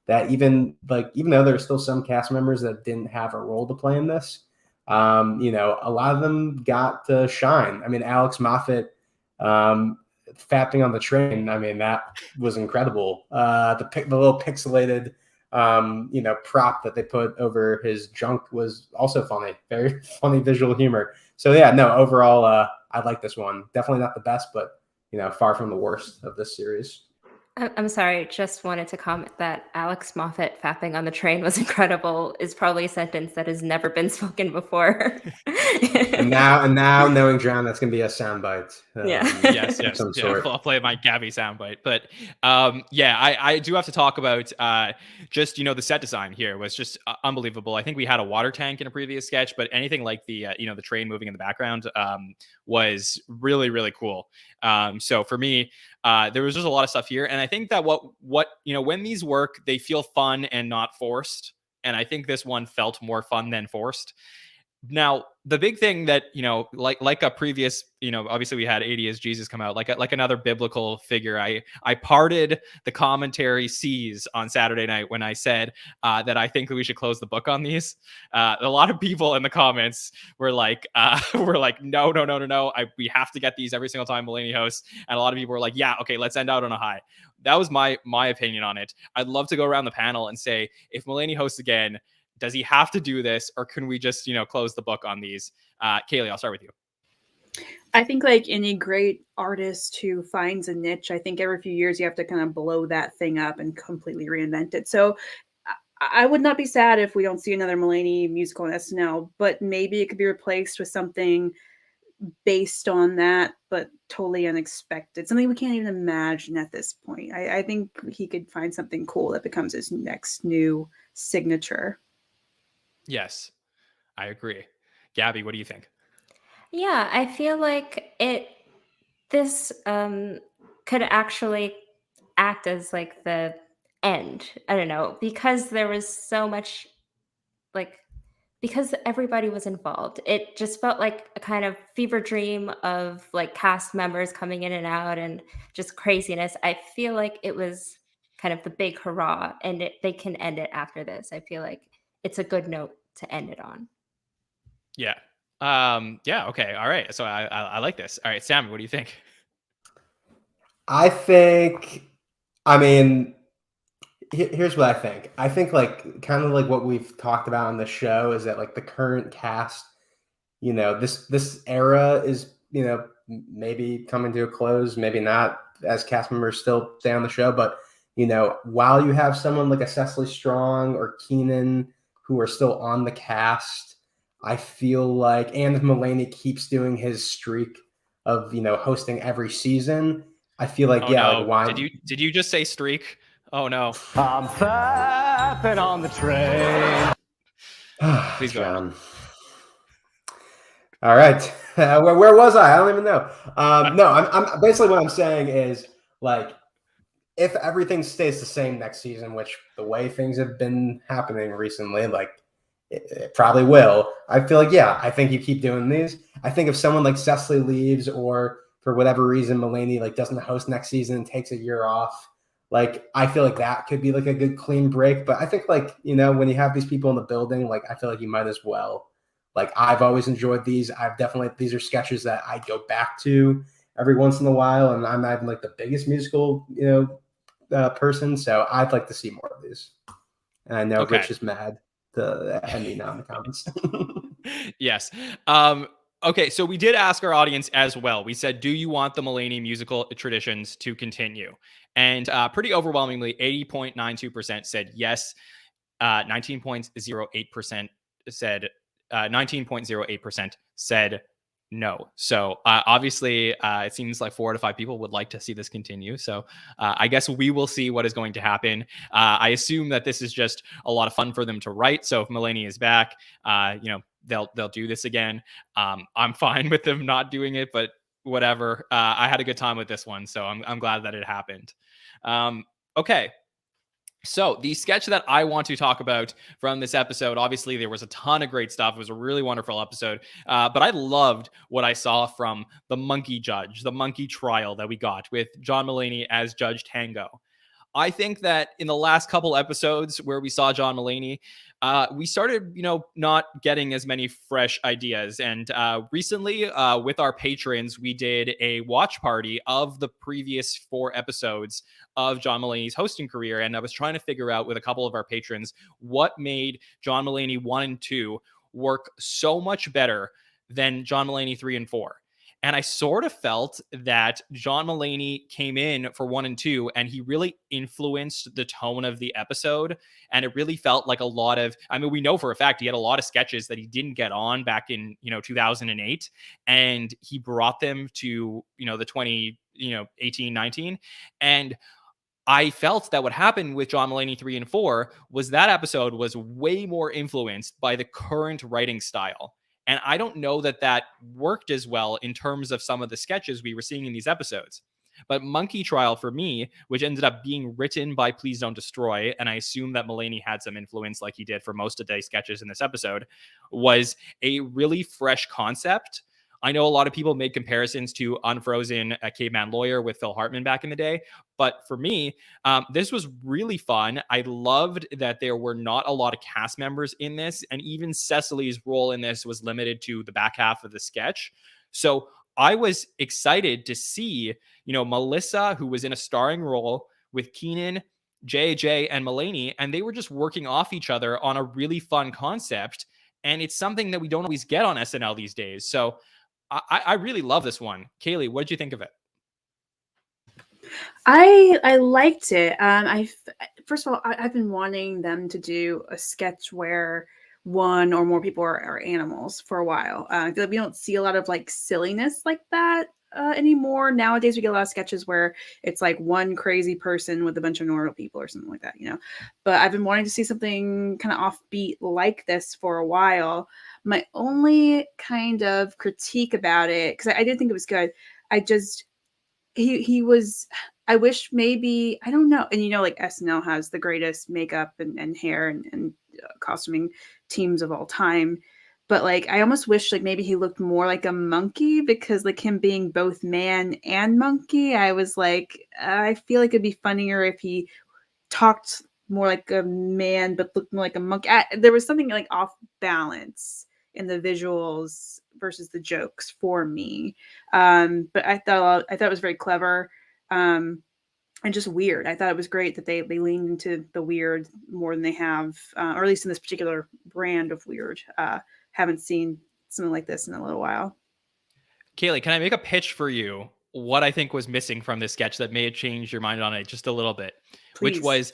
that even though there are still some cast members that didn't have a role to play in this, a lot of them got to shine. I mean, Alex Moffat, fapping on the train. I mean, that was incredible. The little pixelated, prop that they put over his junk was also funny. Very funny visual humor. So overall, I like this one. Definitely not the best, but far from the worst of this series. I'm sorry, just wanted to comment that Alex Moffat fapping on the train was incredible is probably a sentence that has never been spoken before. and now knowing John, that's going to be a soundbite. Yes. I'll play my Gabby soundbite. But I do have to talk about just, the set design here was just unbelievable. I think we had a water tank in a previous sketch, but anything like the train moving in the background was really, really cool. So for me, there was just a lot of stuff here. And I think that what when these work, they feel fun and not forced. And I think this one felt more fun than forced. Now, the big thing that, like a previous, obviously we had 80 as Jesus come out, like another biblical figure. I parted the commentary C's on Saturday night when I said that I think that we should close the book on these. A lot of people in the comments were like, no. We have to get these every single time Mulaney hosts. And a lot of people were like, yeah, okay, let's end out on a high. That was my opinion on it. I'd love to go around the panel and say, if Mulaney hosts again, does he have to do this, or can we just, close the book on these? Kaley, I'll start with you. I think like any great artist who finds a niche, I think every few years you have to kind of blow that thing up and completely reinvent it. So I would not be sad if we don't see another Mulaney musical on SNL, but maybe it could be replaced with something based on that, but totally unexpected. Something we can't even imagine at this point. I think he could find something cool that becomes his next new signature. Yes, I agree. Gabby, what do you think? Yeah, I feel like this could actually act as like the end. I don't know, because there was so much because everybody was involved. It just felt like a kind of fever dream of like cast members coming in and out and just craziness. I feel like it was kind of the big hurrah, and they can end it after this. I feel like it's a good note to end it on. Yeah. Okay. All right. So I like this. All right, Sammy, what do you think? Here's what I think. I think like kind of like what we've talked about on the show is that like the current cast, this era is, maybe coming to a close, maybe not. as cast members still stay on the show. But, you know, while you have someone like a Cecily Strong or Keenan who are still on the cast, I feel like, and if Mulaney keeps doing his streak of, you know, hosting every season, I feel like, like why did you just say streak? Oh no. I'm fapping on the train. Please go on. All right. Where was I? I don't even know. No, I'm basically what I'm saying is, like, if everything stays the same next season, which the way things have been happening recently, like it probably will. I feel like, I think you keep doing these. I think if someone like Cecily leaves, or for whatever reason Mulaney like doesn't host next season and takes a year off, like I feel like that could be like a good clean break. But I think, like, you know, when you have these people in the building, like I feel like you might as well. Like, I've always enjoyed these. These are sketches that I go back to every once in a while, and I'm not like the biggest musical, you know, person, so I'd like to see more of these. And I know Rich is mad at me now in the comments. Yes. Okay, so we did ask our audience as well. We said, do you want the Mulaney musical traditions to continue? And pretty overwhelmingly, 80.92% said yes. 19.08% said 19.08% said no. So obviously, it seems like 4 to 5 people would like to see this continue. So I guess we will see what is going to happen. I assume that this is just a lot of fun for them to write. So if Mulaney is back, you know, they'll do this again. I'm fine with them not doing it, but whatever. I had a good time with this one, so I'm glad that it happened. Okay. So the sketch that I want to talk about from this episode, obviously there was a ton of great stuff. It was a really wonderful episode, but I loved what I saw from the monkey judge, the monkey trial that we got with John Mulaney as Judge Tango. I think that in the last couple episodes where we saw John Mulaney, we started, you know, not getting as many fresh ideas. And recently, with our patrons, we did a watch party of the previous 4 episodes of John Mulaney's hosting career. And I was trying to figure out with a couple of our patrons what made John Mulaney 1 and 2 work so much better than John Mulaney 3 and 4. And I sort of felt that John Mulaney came in for 1 and 2, and he really influenced the tone of the episode. And it really felt like a lot of, I mean, we know for a fact he had a lot of sketches that he didn't get on back in, you know, 2008. And he brought them to, you know, the 2018, 19. And I felt that what happened with John Mulaney 3 and 4 was that episode was way more influenced by the current writing style. And I don't know that that worked as well in terms of some of the sketches we were seeing in these episodes. But Monkey Trial for me, which ended up being written by Please Don't Destroy, and I assume that Mulaney had some influence like he did for most of the sketches in this episode, was a really fresh concept. I know a lot of people made comparisons to Unfrozen, a Caveman Lawyer with Phil Hartman back in the day. But for me, this was really fun. I loved that there were not a lot of cast members in this. And even Cecily's role in this was limited to the back half of the sketch. So I was excited to see, you know, Melissa, who was in a starring role with Keenan, JJ, and Mulaney, and they were just working off each other on a really fun concept. And it's something that we don't always get on SNL these days. So I really love this one. Kaley, what did you think of it? I liked it. First of all, I've been wanting them to do a sketch where one or more people are animals for a while. I feel like we don't see a lot of like silliness like that anymore. Nowadays, we get a lot of sketches where it's like one crazy person with a bunch of normal people or something like that, you know. But I've been wanting to see something kind of offbeat like this for a while. My only kind of critique about it, because I did think it was good, he was, I wish maybe, I don't know. And you know, like SNL has the greatest makeup and hair and costuming teams of all time. But like, I almost wish like maybe he looked more like a monkey, because like him being both man and monkey, I was like, I feel like it'd be funnier if he talked more like a man, but looked more like a monkey. There was something like off balance in the visuals versus the jokes for me. But I thought it was very clever. And just weird. I thought it was great that they leaned into the weird more than they have, or at least in this particular brand of weird. Haven't seen something like this in a little while. Kaley, can I make a pitch for you? what I think was missing from this sketch that may have changed your mind on it just a little bit, which Please. was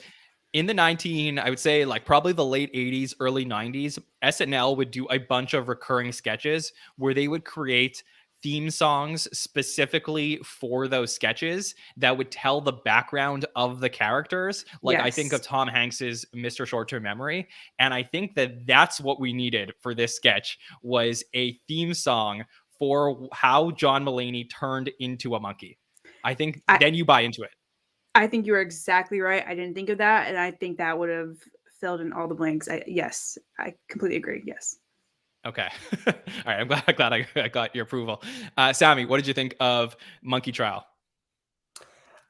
in the I would say like probably the late 80s, early 90s, SNL would do a bunch of recurring sketches where they would create theme songs specifically for those sketches that would tell the background of the characters. Like I think of Yes. Tom Hanks's Mr. Short-Term Memory. And I think that that's what we needed for this sketch was a theme song for how John Mulaney turned into a monkey. I think then you buy into it. I think you're exactly right. I didn't think of that, and I think that would have filled in all the blanks. Yes, I completely agree. Yes. Okay. All right. I'm glad I got your approval. Sammy, what did you think of Monkey Trial?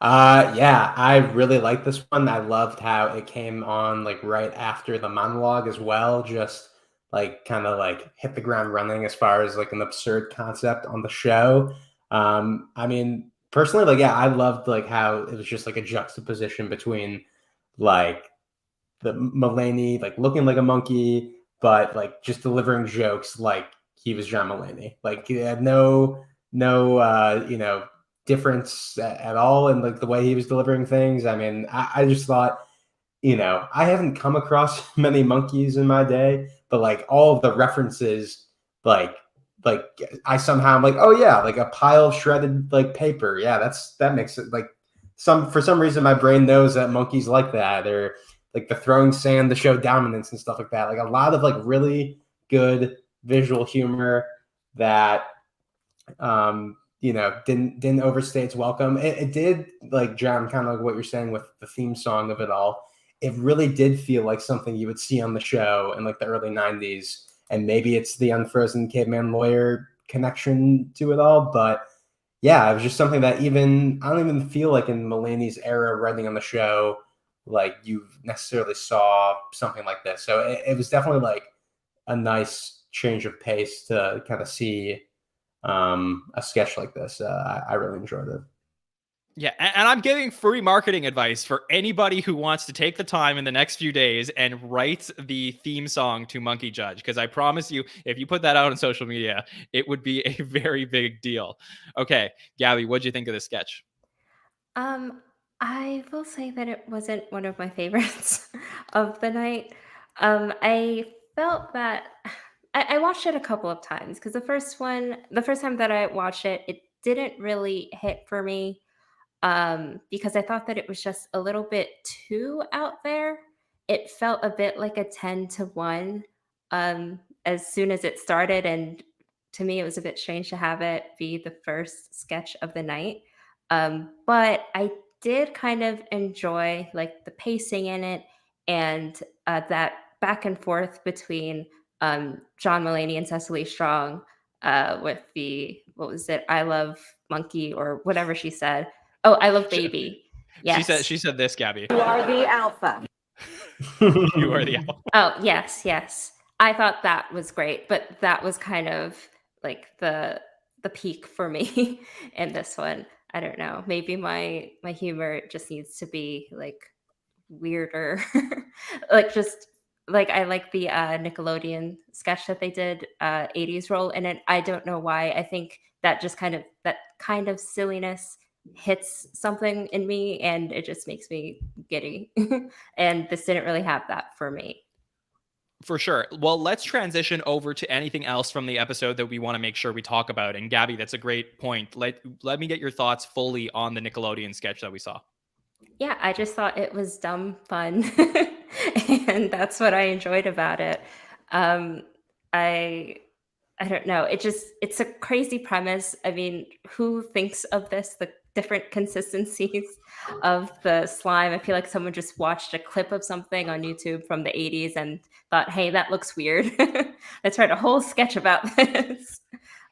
Yeah, I really liked this one. I loved how it came on like right after the monologue as well. Just like kind of like hit the ground running as far as like an absurd concept on the show. I mean, personally, like, yeah, I loved like how it was just like a juxtaposition between like the Mulaney like looking like a monkey, but like just delivering jokes like he was John Mulaney. Like he had no difference at all in like the way he was delivering things. I mean, I just thought, I haven't come across many monkeys in my day, but like all of the references, like I somehow I'm like, oh yeah, like a pile of shredded like paper. Yeah, that makes it like for some reason my brain knows that monkeys like that, or like the throwing sand to show dominance and stuff like that. Like a lot of like really good visual humor that didn't overstay its welcome. It did, like John, kind of like what you're saying with the theme song of it all. It really did feel like something you would see on the show in like the early 90s. And maybe it's the Unfrozen Caveman Lawyer connection to it all. But yeah, it was just something that I don't even feel like in Mulaney's era writing on the show, like you necessarily saw something like this. So it was definitely like a nice change of pace to kind of see a sketch like this. I really enjoyed it. Yeah, and I'm giving free marketing advice for anybody who wants to take the time in the next few days and write the theme song to Monkey Judge, because I promise you, if you put that out on social media, it would be a very big deal. Okay, Gabby, what'd you think of this sketch? I will say that it wasn't one of my favorites of the night. I felt that I watched it a couple of times because the first time that I watched it, it didn't really hit for me because I thought that it was just a little bit too out there. It felt a bit like a 10-1 as soon as it started. And to me, it was a bit strange to have it be the first sketch of the night. But I did kind of enjoy like the pacing in it and that back and forth between John Mulaney and Cecily Strong with what was it? I love monkey or whatever she said. Oh, I love baby. Yes. She said this, Gabby. You are the alpha. You are the alpha. Oh, yes. I thought that was great, but that was kind of like the peak for me in this one. I don't know. Maybe my humor just needs to be like weirder. Like just like I like the Nickelodeon sketch that they did 80s role in it. I don't know why. I think that just that kind of silliness hits something in me and it just makes me giddy. And this didn't really have that for me. For sure. Well, let's transition over to anything else from the episode that we want to make sure we talk about. And Gabby, that's a great point. Let me get your thoughts fully on the Nickelodeon sketch that we saw. Yeah, I just thought it was dumb fun. And that's what I enjoyed about it. I don't know. It's a crazy premise. I mean, who thinks of this? The different consistencies of the slime. I feel like someone just watched a clip of something on YouTube from the 80s and thought, hey, that looks weird. Let's write a whole sketch about this.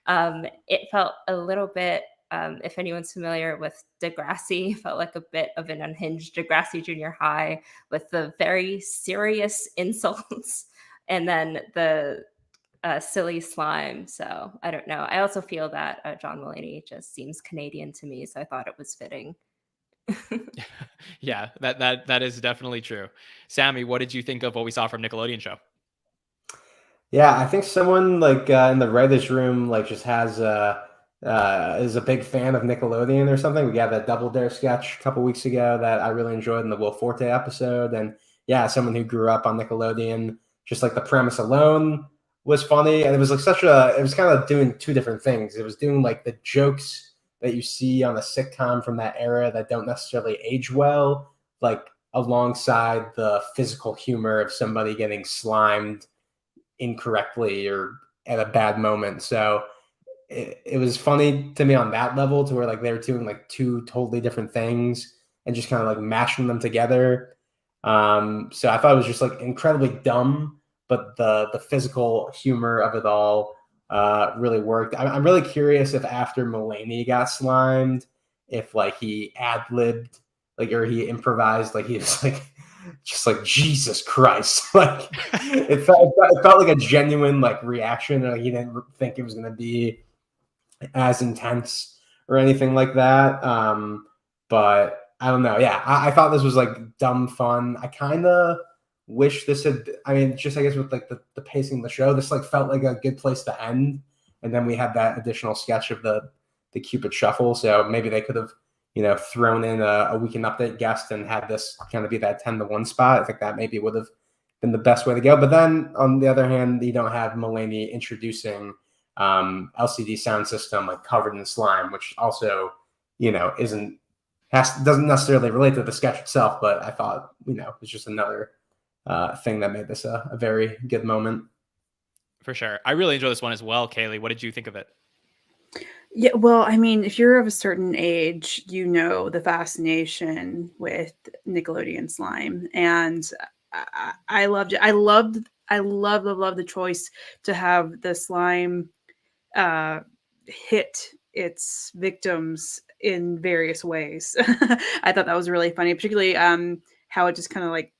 It felt a little bit, if anyone's familiar with Degrassi, felt like a bit of an unhinged Degrassi Junior High with the very serious insults and then the silly slime. So I don't know. I also feel that John Mulaney just seems Canadian to me, so I thought it was fitting. Yeah, that is definitely true. Sammy, what did you think of what we saw from Nickelodeon show? Yeah, I think someone like in the writers' room like just has is a big fan of Nickelodeon or something. We got that Double Dare sketch a couple weeks ago that I really enjoyed in the Will Forte episode. And yeah, someone who grew up on Nickelodeon, just like the premise alone was funny. And it was like it was kind of doing two different things. It was doing like the jokes that you see on a sitcom from that era that don't necessarily age well, like alongside the physical humor of somebody getting slimed incorrectly or at a bad moment. So it was funny to me on that level, to where like they were doing like two totally different things and just kind of like mashing them together. So I thought it was just like incredibly dumb, but the physical humor of it all really worked. I'm really curious if after Mulaney got slimed, if like he ad-libbed, like, or he improvised, like he was like just like Jesus Christ, like it felt like a genuine like reaction. Like he didn't think it was going to be as intense or anything like that. But I don't know. Yeah, I thought this was like dumb fun. I kind of wish this had, I mean, just I guess with like the pacing of the show, this like felt like a good place to end. And then we had that additional sketch of the Cupid Shuffle. So maybe they could have, thrown in a Weekend Update guest and had this kind of be that 10-1 spot. I think that maybe would have been the best way to go. But then on the other hand, you don't have Mulaney introducing LCD Soundsystem like covered in slime, which also, doesn't necessarily relate to the sketch itself, but I thought, it's just another thing that made this a very good moment. For sure. I really enjoyed this one as well. Kaley, what did you think of it? Yeah, well, I mean, if you're of a certain age, the fascination with Nickelodeon slime, and I loved it. I love the choice to have the slime hit its victims in various ways. I thought that was really funny, particularly how it just kind of like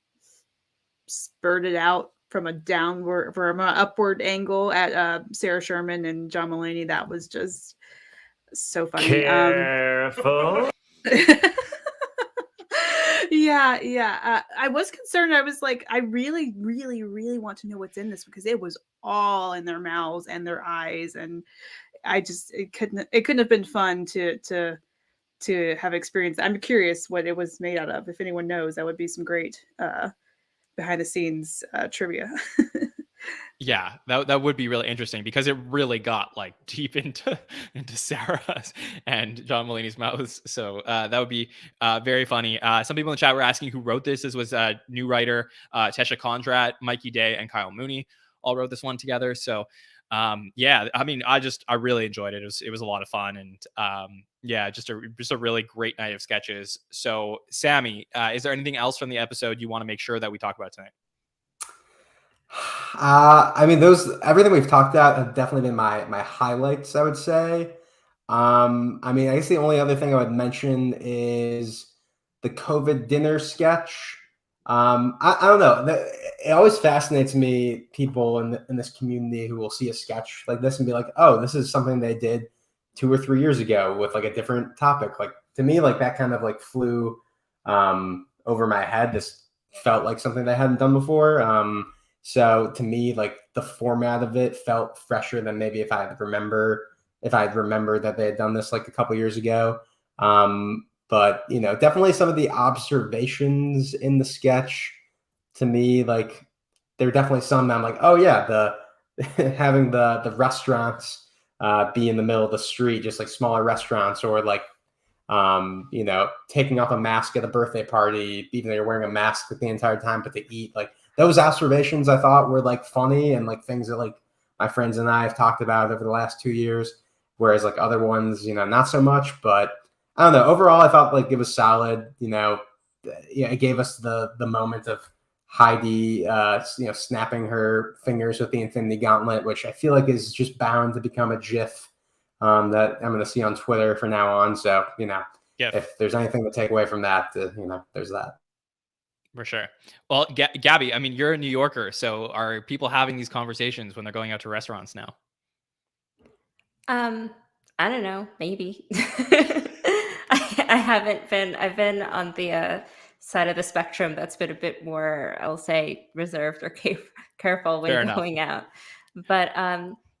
spurted out from an upward angle at Sarah Sherman and John Mulaney. That was just so funny. Careful. Yeah. I was concerned. I was like, I really, really, really want to know what's in this, because it was all in their mouths and their eyes, and it couldn't have been fun to have experienced. I'm curious what it was made out of. If anyone knows, that would be some great behind the scenes trivia. Yeah, that would be really interesting, because it really got like deep into Sarah's and John Mulaney's mouths. So that would be very funny. Some people in the chat were asking who wrote this. This was a new writer, Tesha Condrat, Mikey Day, and Kyle Mooney all wrote this one together. So yeah, I mean, I really enjoyed it. It was a lot of fun, and yeah, just a really great night of sketches. So Sammy, is there anything else from the episode you want to make sure that we talk about tonight? I mean, everything we've talked about have definitely been my highlights, I would say. I mean, I guess the only other thing I would mention is the COVID dinner sketch. I don't know. It always fascinates me, people in this community who will see a sketch like this and be like, oh, this is something they did 2 or 3 years ago with like a different topic. Like, to me, like that kind of like flew over my head. This felt like something they hadn't done before. So to me, like the format of it felt fresher than maybe if I had remembered that they had done this like a couple years ago. But definitely some of the observations in the sketch, to me, like there were definitely some that I'm like, oh yeah, having the restaurants be in the middle of the street, just like smaller restaurants, or like taking off a mask at a birthday party, even though you're wearing a mask the entire time, but to eat, like those observations I thought were like funny and like things that like my friends and I have talked about over the last 2 years, whereas like other ones, not so much. But I don't know. Overall, I thought like it was solid. It gave us the moment of Heidi, snapping her fingers with the Infinity Gauntlet, which I feel like is just bound to become a GIF that I'm going to see on Twitter from now on. So, if there's anything to take away from that, there's that. For sure. Well, Gabby, I mean, you're a New Yorker, so are people having these conversations when they're going out to restaurants now? I don't know, maybe. I haven't been. I've been on the side of the spectrum that's been a bit more, I'll say, reserved or careful when going out. But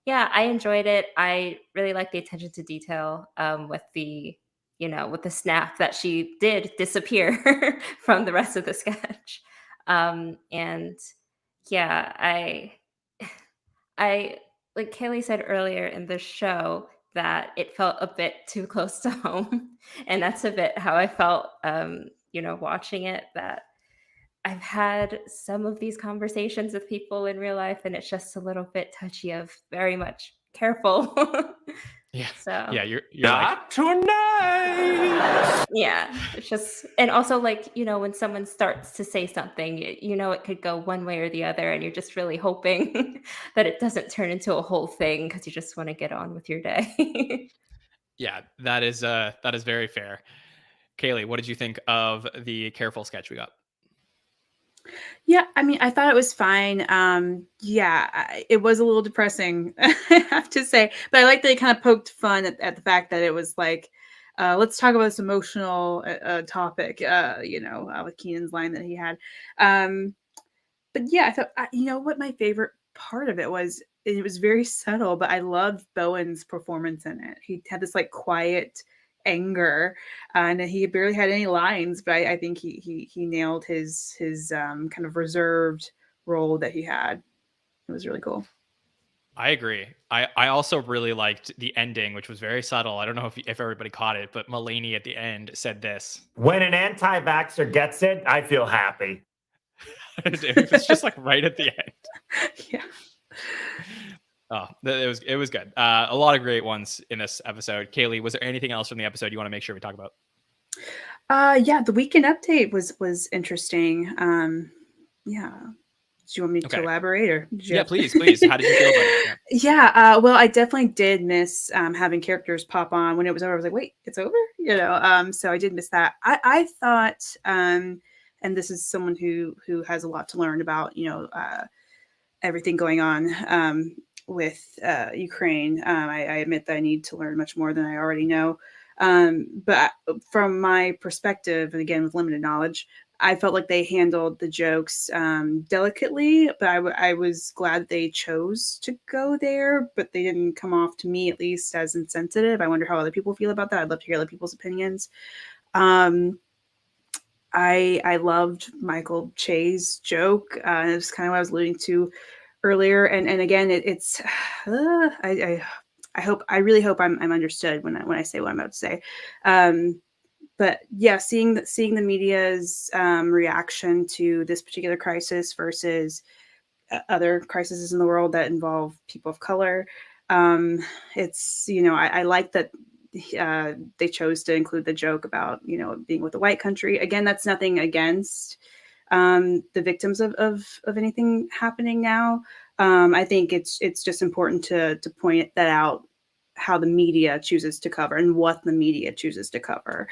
Yeah, I enjoyed it. I really like the attention to detail with the, with the snap that she did disappear from the rest of the sketch. And yeah, I like Kaley said earlier in the show that it felt a bit too close to home, and that's a bit how I felt, watching it. That I've had some of these conversations with people in real life, and it's just a little bit touchy of very much careful. Yeah. So Yeah. You're like, Not tonight. yeah, it's just, and also like, when someone starts to say something, it could go one way or the other, and you're just really hoping that it doesn't turn into a whole thing because you just want to get on with your day. yeah, that is very fair. Kaley, what did you think of the careful sketch we got? Yeah, I mean, I thought it was fine. It was a little depressing, I have to say. But I like that it kind of poked fun at the fact that it was like, let's talk about this emotional topic, with Keenan's line that he had. But yeah, I thought, what my favorite part of it was very subtle, but I loved Bowen's performance in it. He had this like quiet anger, and he barely had any lines, but I think he nailed his kind of reserved role that he had. It was really cool. I agree. I also really liked the ending, which was very subtle. I don't know if everybody caught it, but Mulaney at the end said this. When an anti-vaxxer gets it, I feel happy. It was just like right at the end. Yeah. Oh, it was good. A lot of great ones in this episode. Kaley, was there anything else from the episode you want to make sure we talk about? Yeah, the weekend update was interesting. Yeah. Do you want me to elaborate, or Yeah, please. How did you feel about it? Yeah, well, I definitely did miss having characters pop on. When it was over, I was like, wait, it's over? So I did miss that. I thought, and this is someone who has a lot to learn about, everything going on with Ukraine. I admit that I need to learn much more than I already know. But from my perspective, and again, with limited knowledge, I felt like they handled the jokes delicately, but I was glad they chose to go there, but they didn't come off, to me at least, as insensitive. I wonder how other people feel about that. I'd love to hear other people's opinions. I loved Michael Che's joke. It was kind of what I was alluding to earlier. And again, it's I really hope I'm understood when I say what I'm about to say. But yeah, seeing the media's reaction to this particular crisis versus other crises in the world that involve people of color, it's, I like that they chose to include the joke about, being with a white country. Again, that's nothing against the victims of anything happening now. I think it's just important to point that out, how the media chooses to cover and what the media chooses to cover.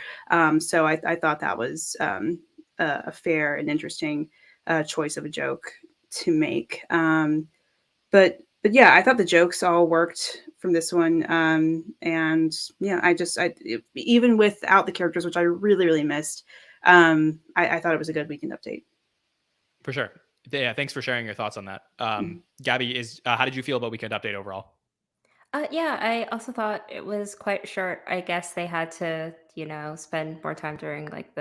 So I thought that was a fair and interesting choice of a joke to make. But yeah, I thought the jokes all worked from this one. And yeah, even without the characters, which I really, really missed, I thought it was a good weekend update. For sure. Yeah, thanks for sharing your thoughts on that. Gabby, how did you feel about weekend update overall? Yeah, I also thought it was quite short. I guess they had to, spend more time during like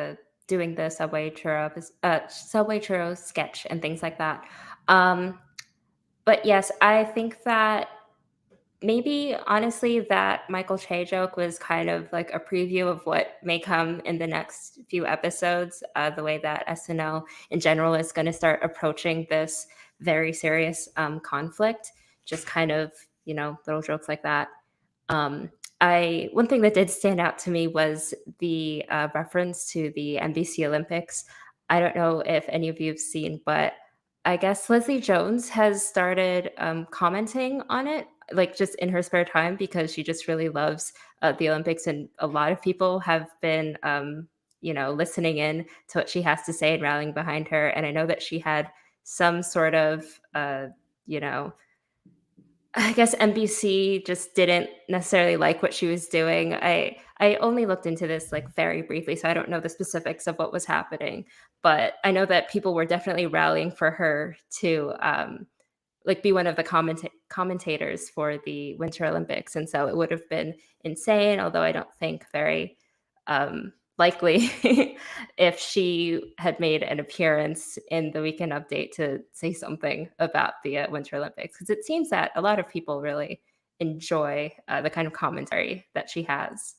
doing the subway churro sketch and things like that. But yes, I think that maybe honestly that Michael Che joke was kind of like a preview of what may come in the next few episodes. The way that SNL in general is going to start approaching this very serious conflict, just kind of, little jokes like that. One thing that did stand out to me was the reference to the NBC Olympics. I don't know if any of you have seen, but I guess Leslie Jones has started commenting on it, like just in her spare time, because she just really loves the Olympics, and a lot of people have been, listening in to what she has to say and rallying behind her. And I know that she had some sort of, I guess NBC just didn't necessarily like what she was doing. I only looked into this like very briefly, so I don't know the specifics of what was happening. But I know that people were definitely rallying for her to like be one of the commentators for the Winter Olympics. And so it would have been insane, although I don't think very likely if she had made an appearance in the Weekend Update to say something about the Winter Olympics, because it seems that a lot of people really enjoy the kind of commentary that she has.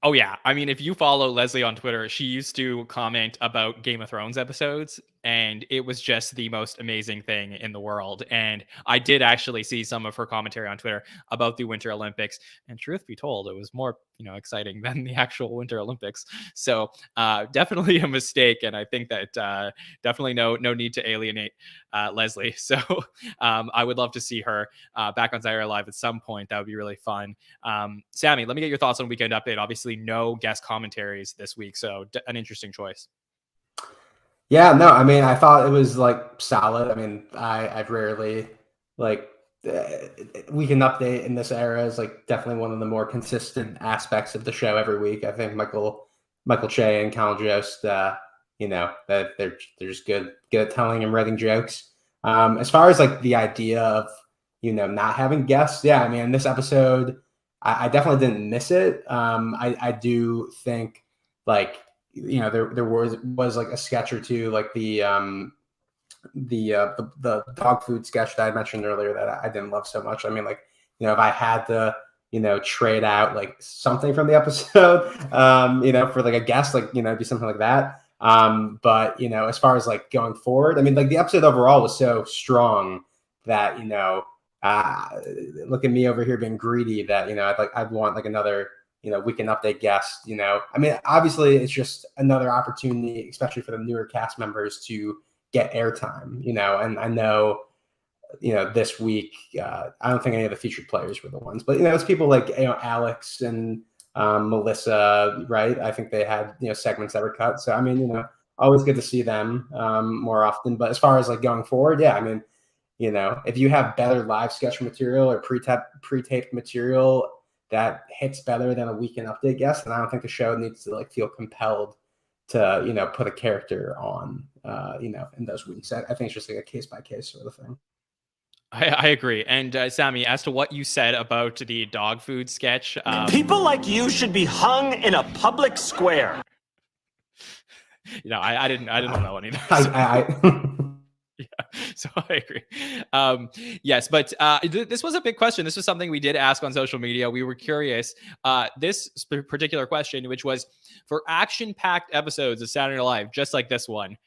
Oh yeah, I mean, if you follow Leslie on Twitter, she used to comment about Game of Thrones episodes, and it was just the most amazing thing in the world. And I did actually see some of her commentary on Twitter about the Winter Olympics, and truth be told, it was more, exciting than the actual Winter Olympics. So definitely a mistake, and I think that definitely no need to alienate Leslie. So I would love to see her back on Saturday Night Live at some point. That would be really fun. Sammy, let me get your thoughts on Weekend Update. Obviously, no guest commentaries this week, so an interesting choice. Yeah, no, I mean, I thought it was like solid. I mean, I've rarely like Weekend Update in this era is like definitely one of the more consistent aspects of the show every week. I think Michael Che and Colin Jost, that they're just good at telling and writing jokes. As far as like the idea of not having guests, yeah, I mean, in this episode, I definitely didn't miss it. I do think like there was like a sketch or two, like the dog food sketch that I mentioned earlier that I didn't love so much. I mean, like, if I had to, trade out like something from the episode, for like a guest, like, do something like that. But, as far as like going forward, I mean, like the episode overall was so strong that, look at me over here being greedy that, I'd want like another, Weekend Update guest, I mean, obviously it's just another opportunity, especially for the newer cast members to get airtime, and I know, this week, I don't think any of the featured players were the ones, but, it's people like, Alex and Melissa, right? I think they had, segments that were cut. So, I mean, always good to see them more often. But as far as like going forward, yeah, I mean, if you have better live sketch material or pre-taped material that hits better than a Weekend Update guest, and I don't think the show needs to like feel compelled to, put a character on, in those weeks. I think it's just like a case by case sort of thing. I agree. And Sammy, as to what you said about the dog food sketch, People like you should be hung in a public square. I didn't know anything. Yeah, so I agree. Yes, but this was a big question. This was something we did ask on social media. We were curious. This particular question, which was for action-packed episodes of Saturday Night Live, just like this one,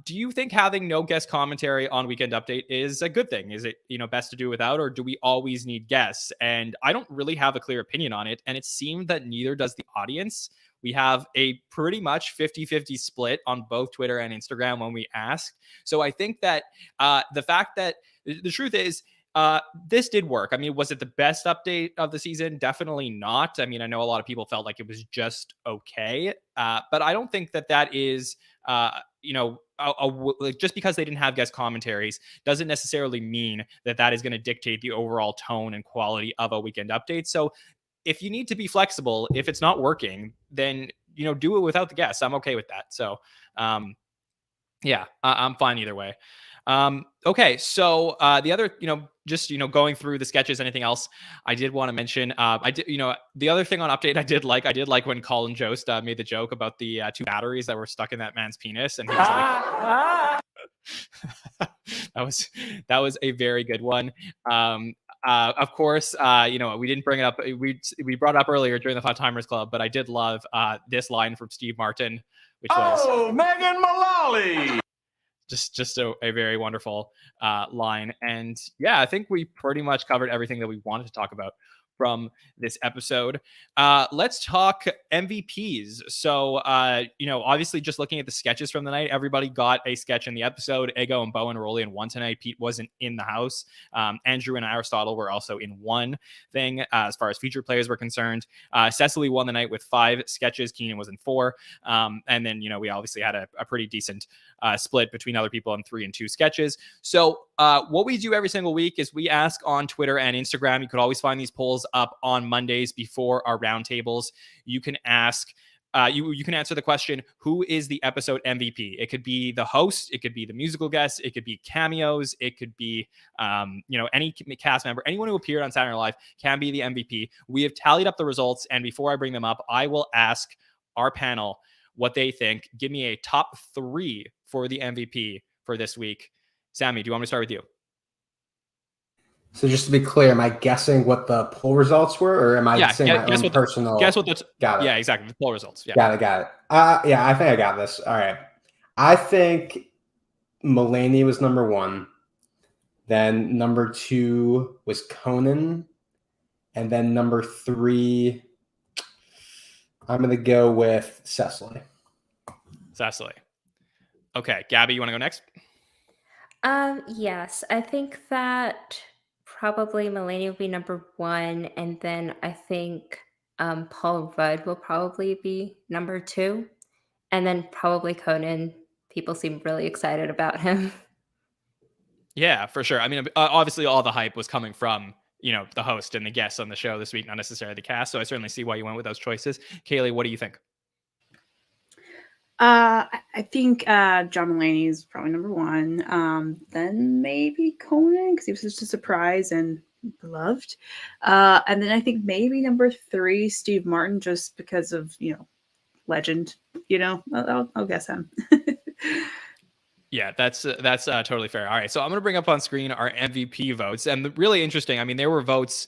do you think having no guest commentary on Weekend Update is a good thing? Is it, best to do without, or do we always need guests? And I don't really have a clear opinion on it. And it seemed that neither does the audience. We have a pretty much 50-50 split on both Twitter and Instagram when we asked. So I think that the fact that the truth is, this did work. I mean, was it the best update of the season? Definitely not. I mean, I know a lot of people felt like it was just okay, but I don't think that is, just because they didn't have guest commentaries doesn't necessarily mean that is going to dictate the overall tone and quality of a Weekend Update. So if you need to be flexible, if it's not working, then, do it without the guests. I'm okay with that. So, yeah, I'm fine either way. Okay. So, the other, just, going through the sketches, anything else I did want to mention, the other thing on Update I did like when Colin Jost made the joke about the 2 batteries that were stuck in that man's penis. And he was like, that was a very good one. Of course, we didn't bring it up. We brought it up earlier during the Five Timers Club, but I did love this line from Steve Martin, which was Megan Mullally. Just a very wonderful line. And yeah, I think we pretty much covered everything that we wanted to talk about from this episode. Let's talk MVPs. So, obviously just looking at the sketches from the night, everybody got a sketch in the episode. Ego and Bowen were only in one tonight. Pete wasn't in the house. Andrew and Aristotle were also in one thing as far as featured players were concerned. Cecily won the night with 5 sketches. Keenan was in 4. And then, we obviously had a pretty decent split between other people in 3 and 2 sketches. So what we do every single week is we ask on Twitter and Instagram. You could always find these polls up on Mondays before our roundtables. You can ask you can answer the question, who is the episode MVP? It could be the host, it could be the musical guest, it could be cameos, it could be any cast member, anyone who appeared on Saturday Night Live can be the MVP. We have tallied up the results, and before I bring them up, I will ask our panel what they think. Give me a top 3 for the MVP for this week. Sammy, do you want me to start with you? So just to be clear, am I guessing what the poll results were, or am I saying my own personal? Guess what the got it. Yeah, exactly. The poll results. Yeah. Got it. Yeah, I think I got this. All right. I think Mulaney was number 1. Then number 2 was Conan. And then number 3, I'm going to go with Cecily. Okay. Gabby, you want to go next? Yes, I think that probably Mulaney will be number 1, and then I think Paul Rudd will probably be number 2, and then probably Conan. People seem really excited about him. Yeah, for sure. I mean, obviously all the hype was coming from, the host and the guests on the show this week, not necessarily the cast. So I certainly see why you went with those choices. Kaley, what do you think? I think John Mulaney is probably number 1. Then maybe Conan, because he was just a surprise and beloved. And then I think maybe number 3, Steve Martin, just because of legend. I'll guess him. Yeah, that's totally fair. All right, so I'm going to bring up on screen our MVP votes, and really interesting. I mean, there were votes,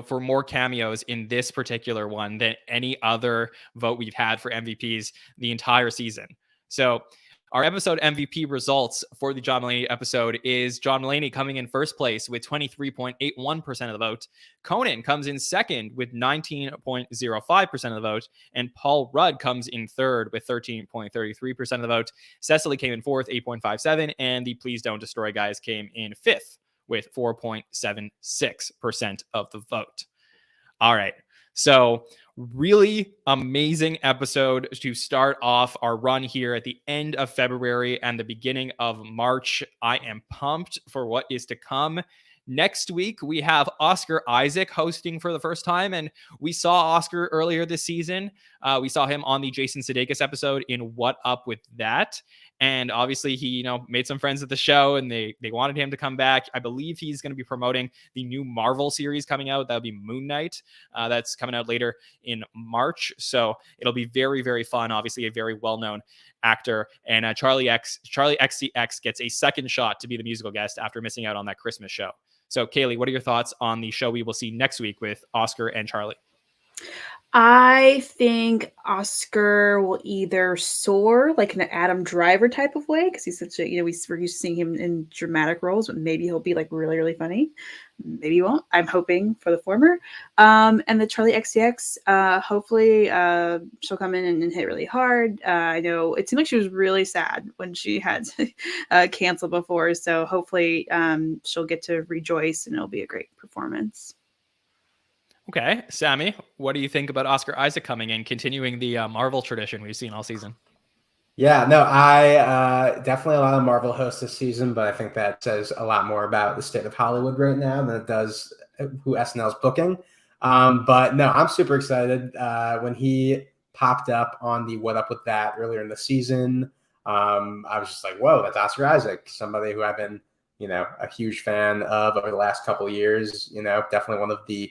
for more cameos in this particular one than any other vote we've had for MVPs the entire season. So our episode MVP results for the John Mulaney episode is John Mulaney coming in first place with 23.81% of the vote. Conan comes in second with 19.05% of the vote. And Paul Rudd comes in third with 13.33% of the vote. Cecily came in fourth, 8.57%. And the Please Don't Destroy guys came in fifth with 4.76% of the vote. All right. So really amazing episode to start off our run here at the end of February and the beginning of March. I am pumped for what is to come. Next week, we have Oscar Isaac hosting for the first time, and we saw Oscar earlier this season. We saw him on the Jason Sudeikis episode in What Up With That, and obviously he, made some friends at the show, and they wanted him to come back. I believe he's going to be promoting the new Marvel series coming out. That'll be Moon Knight. That's coming out later in March, so it'll be very, very fun. Obviously, a very well-known actor, and Charlie XCX gets a second shot to be the musical guest after missing out on that Christmas show. So, Kaley, what are your thoughts on the show we will see next week with Oscar and Charlie? I think Oscar will either soar like in an Adam Driver type of way, because he's such a, we're used to seeing him in dramatic roles, but maybe he'll be like really, really funny. Maybe he won't. I'm hoping for the former. And the Charlie XCX, hopefully she'll come in and hit really hard. I know it seemed like she was really sad when she had to cancel before. So hopefully she'll get to rejoice and it'll be a great performance. Okay, Sammy, what do you think about Oscar Isaac coming in, continuing the Marvel tradition we've seen all season? Yeah, no, I definitely a lot of Marvel hosts this season, but I think that says a lot more about the state of Hollywood right now than it does who SNL's booking. But no, I'm super excited. When he popped up on the What Up With That earlier in the season, I was just like, whoa, that's Oscar Isaac, somebody who I've been, a huge fan of over the last couple of years. Definitely one of the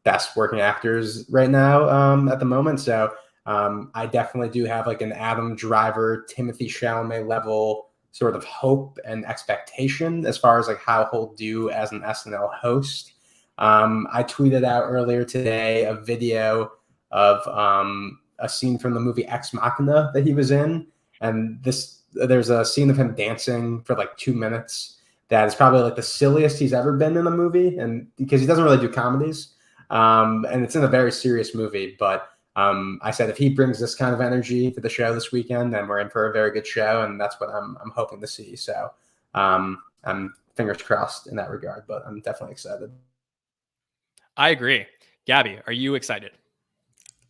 best working actors right now at the moment. So I definitely do have like an Adam Driver, Timothée Chalamet level sort of hope and expectation as far as like how he'll do as an SNL host. I tweeted out earlier today a video of a scene from the movie Ex Machina that he was in. And there's a scene of him dancing for like 2 minutes. That is probably like the silliest he's ever been in a movie, and because he doesn't really do comedies, and it's in a very serious movie. But I said if he brings this kind of energy to the show this weekend, then we're in for a very good show, and that's what I'm hoping to see. So I'm fingers crossed in that regard, but I'm definitely excited. I agree. Gabby, are you excited?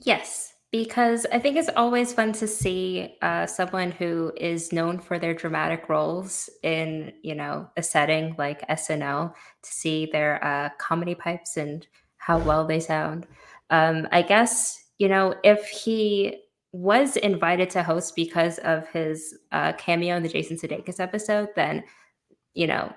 Yes, because I think it's always fun to see someone who is known for their dramatic roles in, a setting like SNL, to see their comedy pipes and how well they sound. I guess if he was invited to host because of his cameo in the Jason Sudeikis episode, then,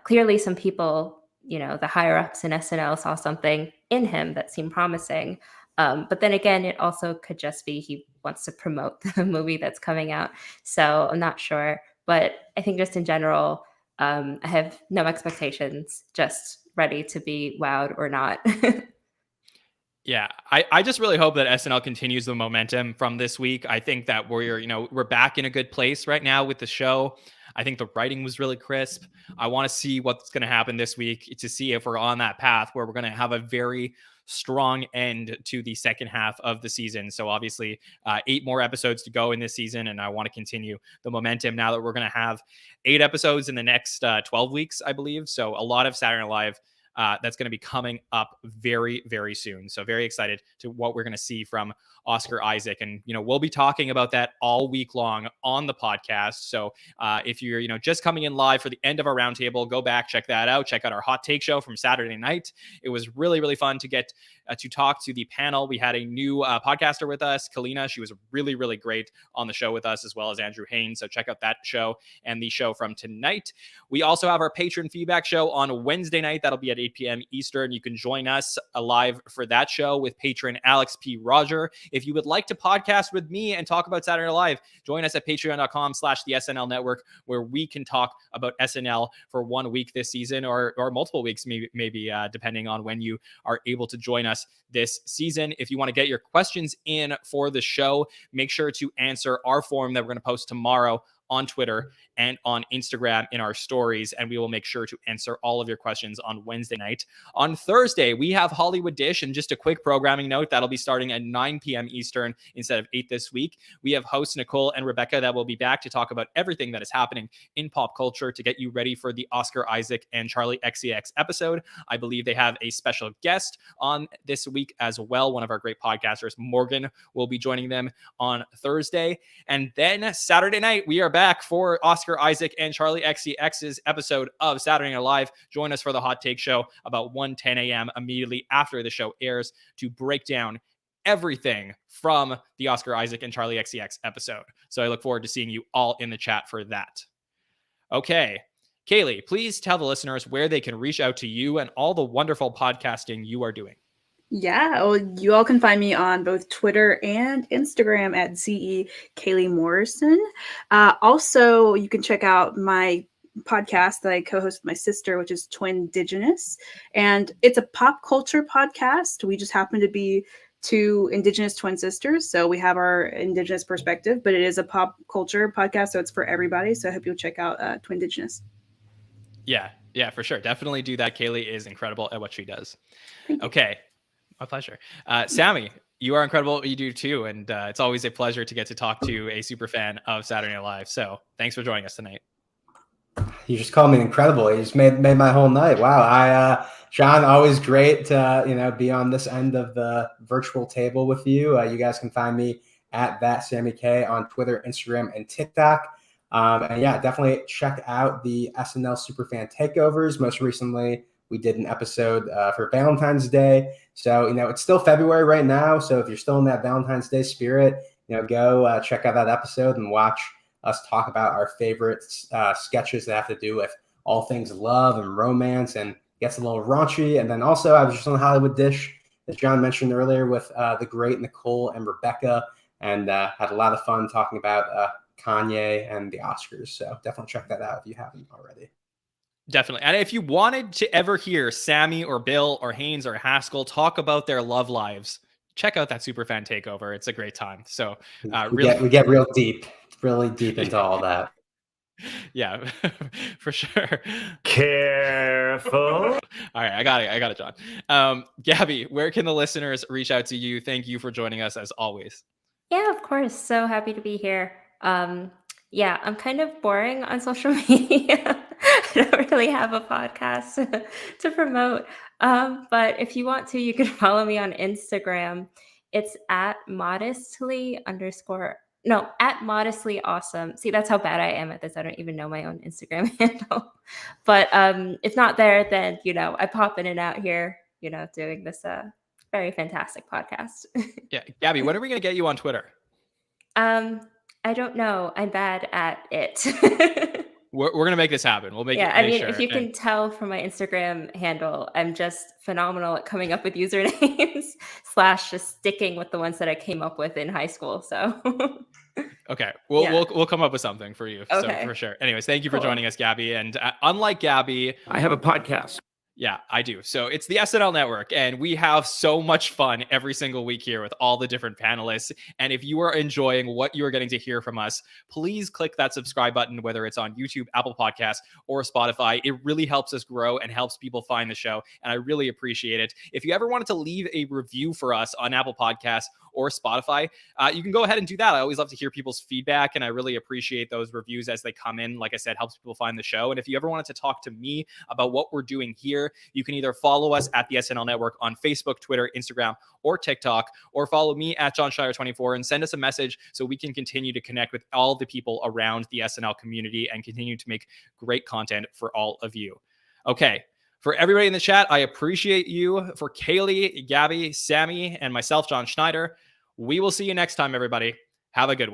clearly some people, the higher ups in SNL saw something in him that seemed promising. But then again, it also could just be he wants to promote the movie that's coming out. So I'm not sure. But I think just in general, I have no expectations, just ready to be wowed or not. Yeah, I just really hope that SNL continues the momentum from this week. I think that we're back in a good place right now with the show. I think the writing was really crisp. I want to see what's going to happen this week to see if we're on that path where we're going to have a very strong end to the second half of the season. So obviously 8 more episodes to go in this season, and I want to continue the momentum now that we're going to have 8 episodes in the next 12 weeks, I believe. So a lot of Saturday Night Live that's going to be coming up very, very soon. So very excited to what we're going to see from Oscar Isaac. And, we'll be talking about that all week long on the podcast. So if you're, just coming in live for the end of our roundtable, go back, check that out. Check out our hot take show from Saturday night. It was really, really fun to get to talk to the panel. We had a new podcaster with us, Kalina. She was really, really great on the show with us, as well as Andrew Haynes. So check out that show and the show from tonight. We also have our patron feedback show on Wednesday night. That'll be at 8 p.m. Eastern. You can join us live for that show with patron Alex P. Roger. If you would like to podcast with me and talk about Saturday Night Live, join us at patreon.com/the SNL Network, where we can talk about SNL for 1 week this season or multiple weeks, maybe depending on when you are able to join us this season. If you want to get your questions in for the show, make sure to answer our form that we're going to post tomorrow on Twitter and on Instagram in our stories, and we will make sure to answer all of your questions on Wednesday night. On Thursday, we have Hollywood Dish, and just a quick programming note, that'll be starting at 9 p.m. Eastern instead of 8 this week. We have hosts Nicole and Rebecca that will be back to talk about everything that is happening in pop culture to get you ready for the Oscar Isaac and Charlie XCX episode. I believe they have a special guest on this week as well. One of our great podcasters, Morgan, will be joining them on Thursday. And then Saturday night, we are back for Oscar Isaac and Charlie XCX's episode of Saturday Night Live. Join us for the hot take show about 1:10 a.m. immediately after the show airs to break down everything from the Oscar Isaac and Charlie XCX episode. So I look forward to seeing you all in the chat for that. Okay. Kaley, please tell the listeners where they can reach out to you and all the wonderful podcasting you are doing. Yeah, well, you all can find me on both Twitter and Instagram at ZE Kaley Morrison. Also, you can check out my podcast that I co-host with my sister, which is Twindigenous. And it's a pop culture podcast. We just happen to be 2 Indigenous twin sisters. So we have our Indigenous perspective, but it is a pop culture podcast. So it's for everybody. So I hope you'll check out Twindigenous. Yeah, for sure. Definitely do that. Kaley is incredible at what she does. Okay. My pleasure. Sammy, you are incredible at what you do too. And it's always a pleasure to get to talk to a super fan of Saturday Night Live. So thanks for joining us tonight. You just called me incredible. You just made my whole night. Wow. John, always great to, be on this end of the virtual table with you. You guys can find me at that Sammy Kay on Twitter, Instagram, and TikTok. And yeah, definitely check out the SNL Superfan Takeovers. Most recently, we did an episode for Valentine's Day. So, it's still February right now. So if you're still in that Valentine's Day spirit, go check out that episode and watch us talk about our favorite sketches that have to do with all things love and romance, and gets a little raunchy. And then also I was just on the Hollywood Dish, as John mentioned earlier, with the great Nicole and Rebecca, and had a lot of fun talking about Kanye and the Oscars. So definitely check that out if you haven't already. Definitely. And if you wanted to ever hear Sammy or Bill or Haynes or Haskell talk about their love lives, check out that Superfan Takeover. It's a great time. So we get really deep into all that. Yeah, for sure. Careful. All right, I got it, John. Gabby, where can the listeners reach out to you? Thank you for joining us as always. Yeah, of course. So happy to be here. Yeah, I'm kind of boring on social media. I don't really have a podcast to promote. But if you want to, you can follow me on Instagram. It's at modestly awesome. See, that's how bad I am at this. I don't even know my own Instagram handle. But if not there, then, I pop in and out here, doing this very fantastic podcast. Yeah. Gabby, when are we going to get you on Twitter? I don't know. I'm bad at it. We're going to make this happen. We'll make it. Yeah, I mean, sure. if you can tell from my Instagram handle, I'm just phenomenal at coming up with usernames / just sticking with the ones that I came up with in high school. So Okay, Yeah. we'll come up with something for you. Okay. So for sure. Anyways, thank you for Cool. joining us, Gabby. And unlike Gabby, I have a podcast. yeah, I do. So it's the SNL Network, and we have so much fun every single week here with all the different panelists. And if you are enjoying what you are getting to hear from us, please click that subscribe button, whether it's on YouTube, Apple Podcasts, or Spotify. It really helps us grow and helps people find the show, and I really appreciate it. If you ever wanted to leave a review for us on Apple Podcasts or Spotify, you can go ahead and do that. I always love to hear people's feedback, and I really appreciate those reviews as they come in. Like I said, helps people find the show. And if you ever wanted to talk to me about what we're doing here, you can either follow us at the SNL Network on Facebook, Twitter, Instagram, or TikTok, or follow me at Jon Schneider 24 and send us a message so we can continue to connect with all the people around the SNL community and continue to make great content for all of you. Okay. For everybody in the chat, I appreciate you. For Kaley, Gabby, Sammy, and myself, Jon Schneider, we will see you next time, everybody. Have a good one.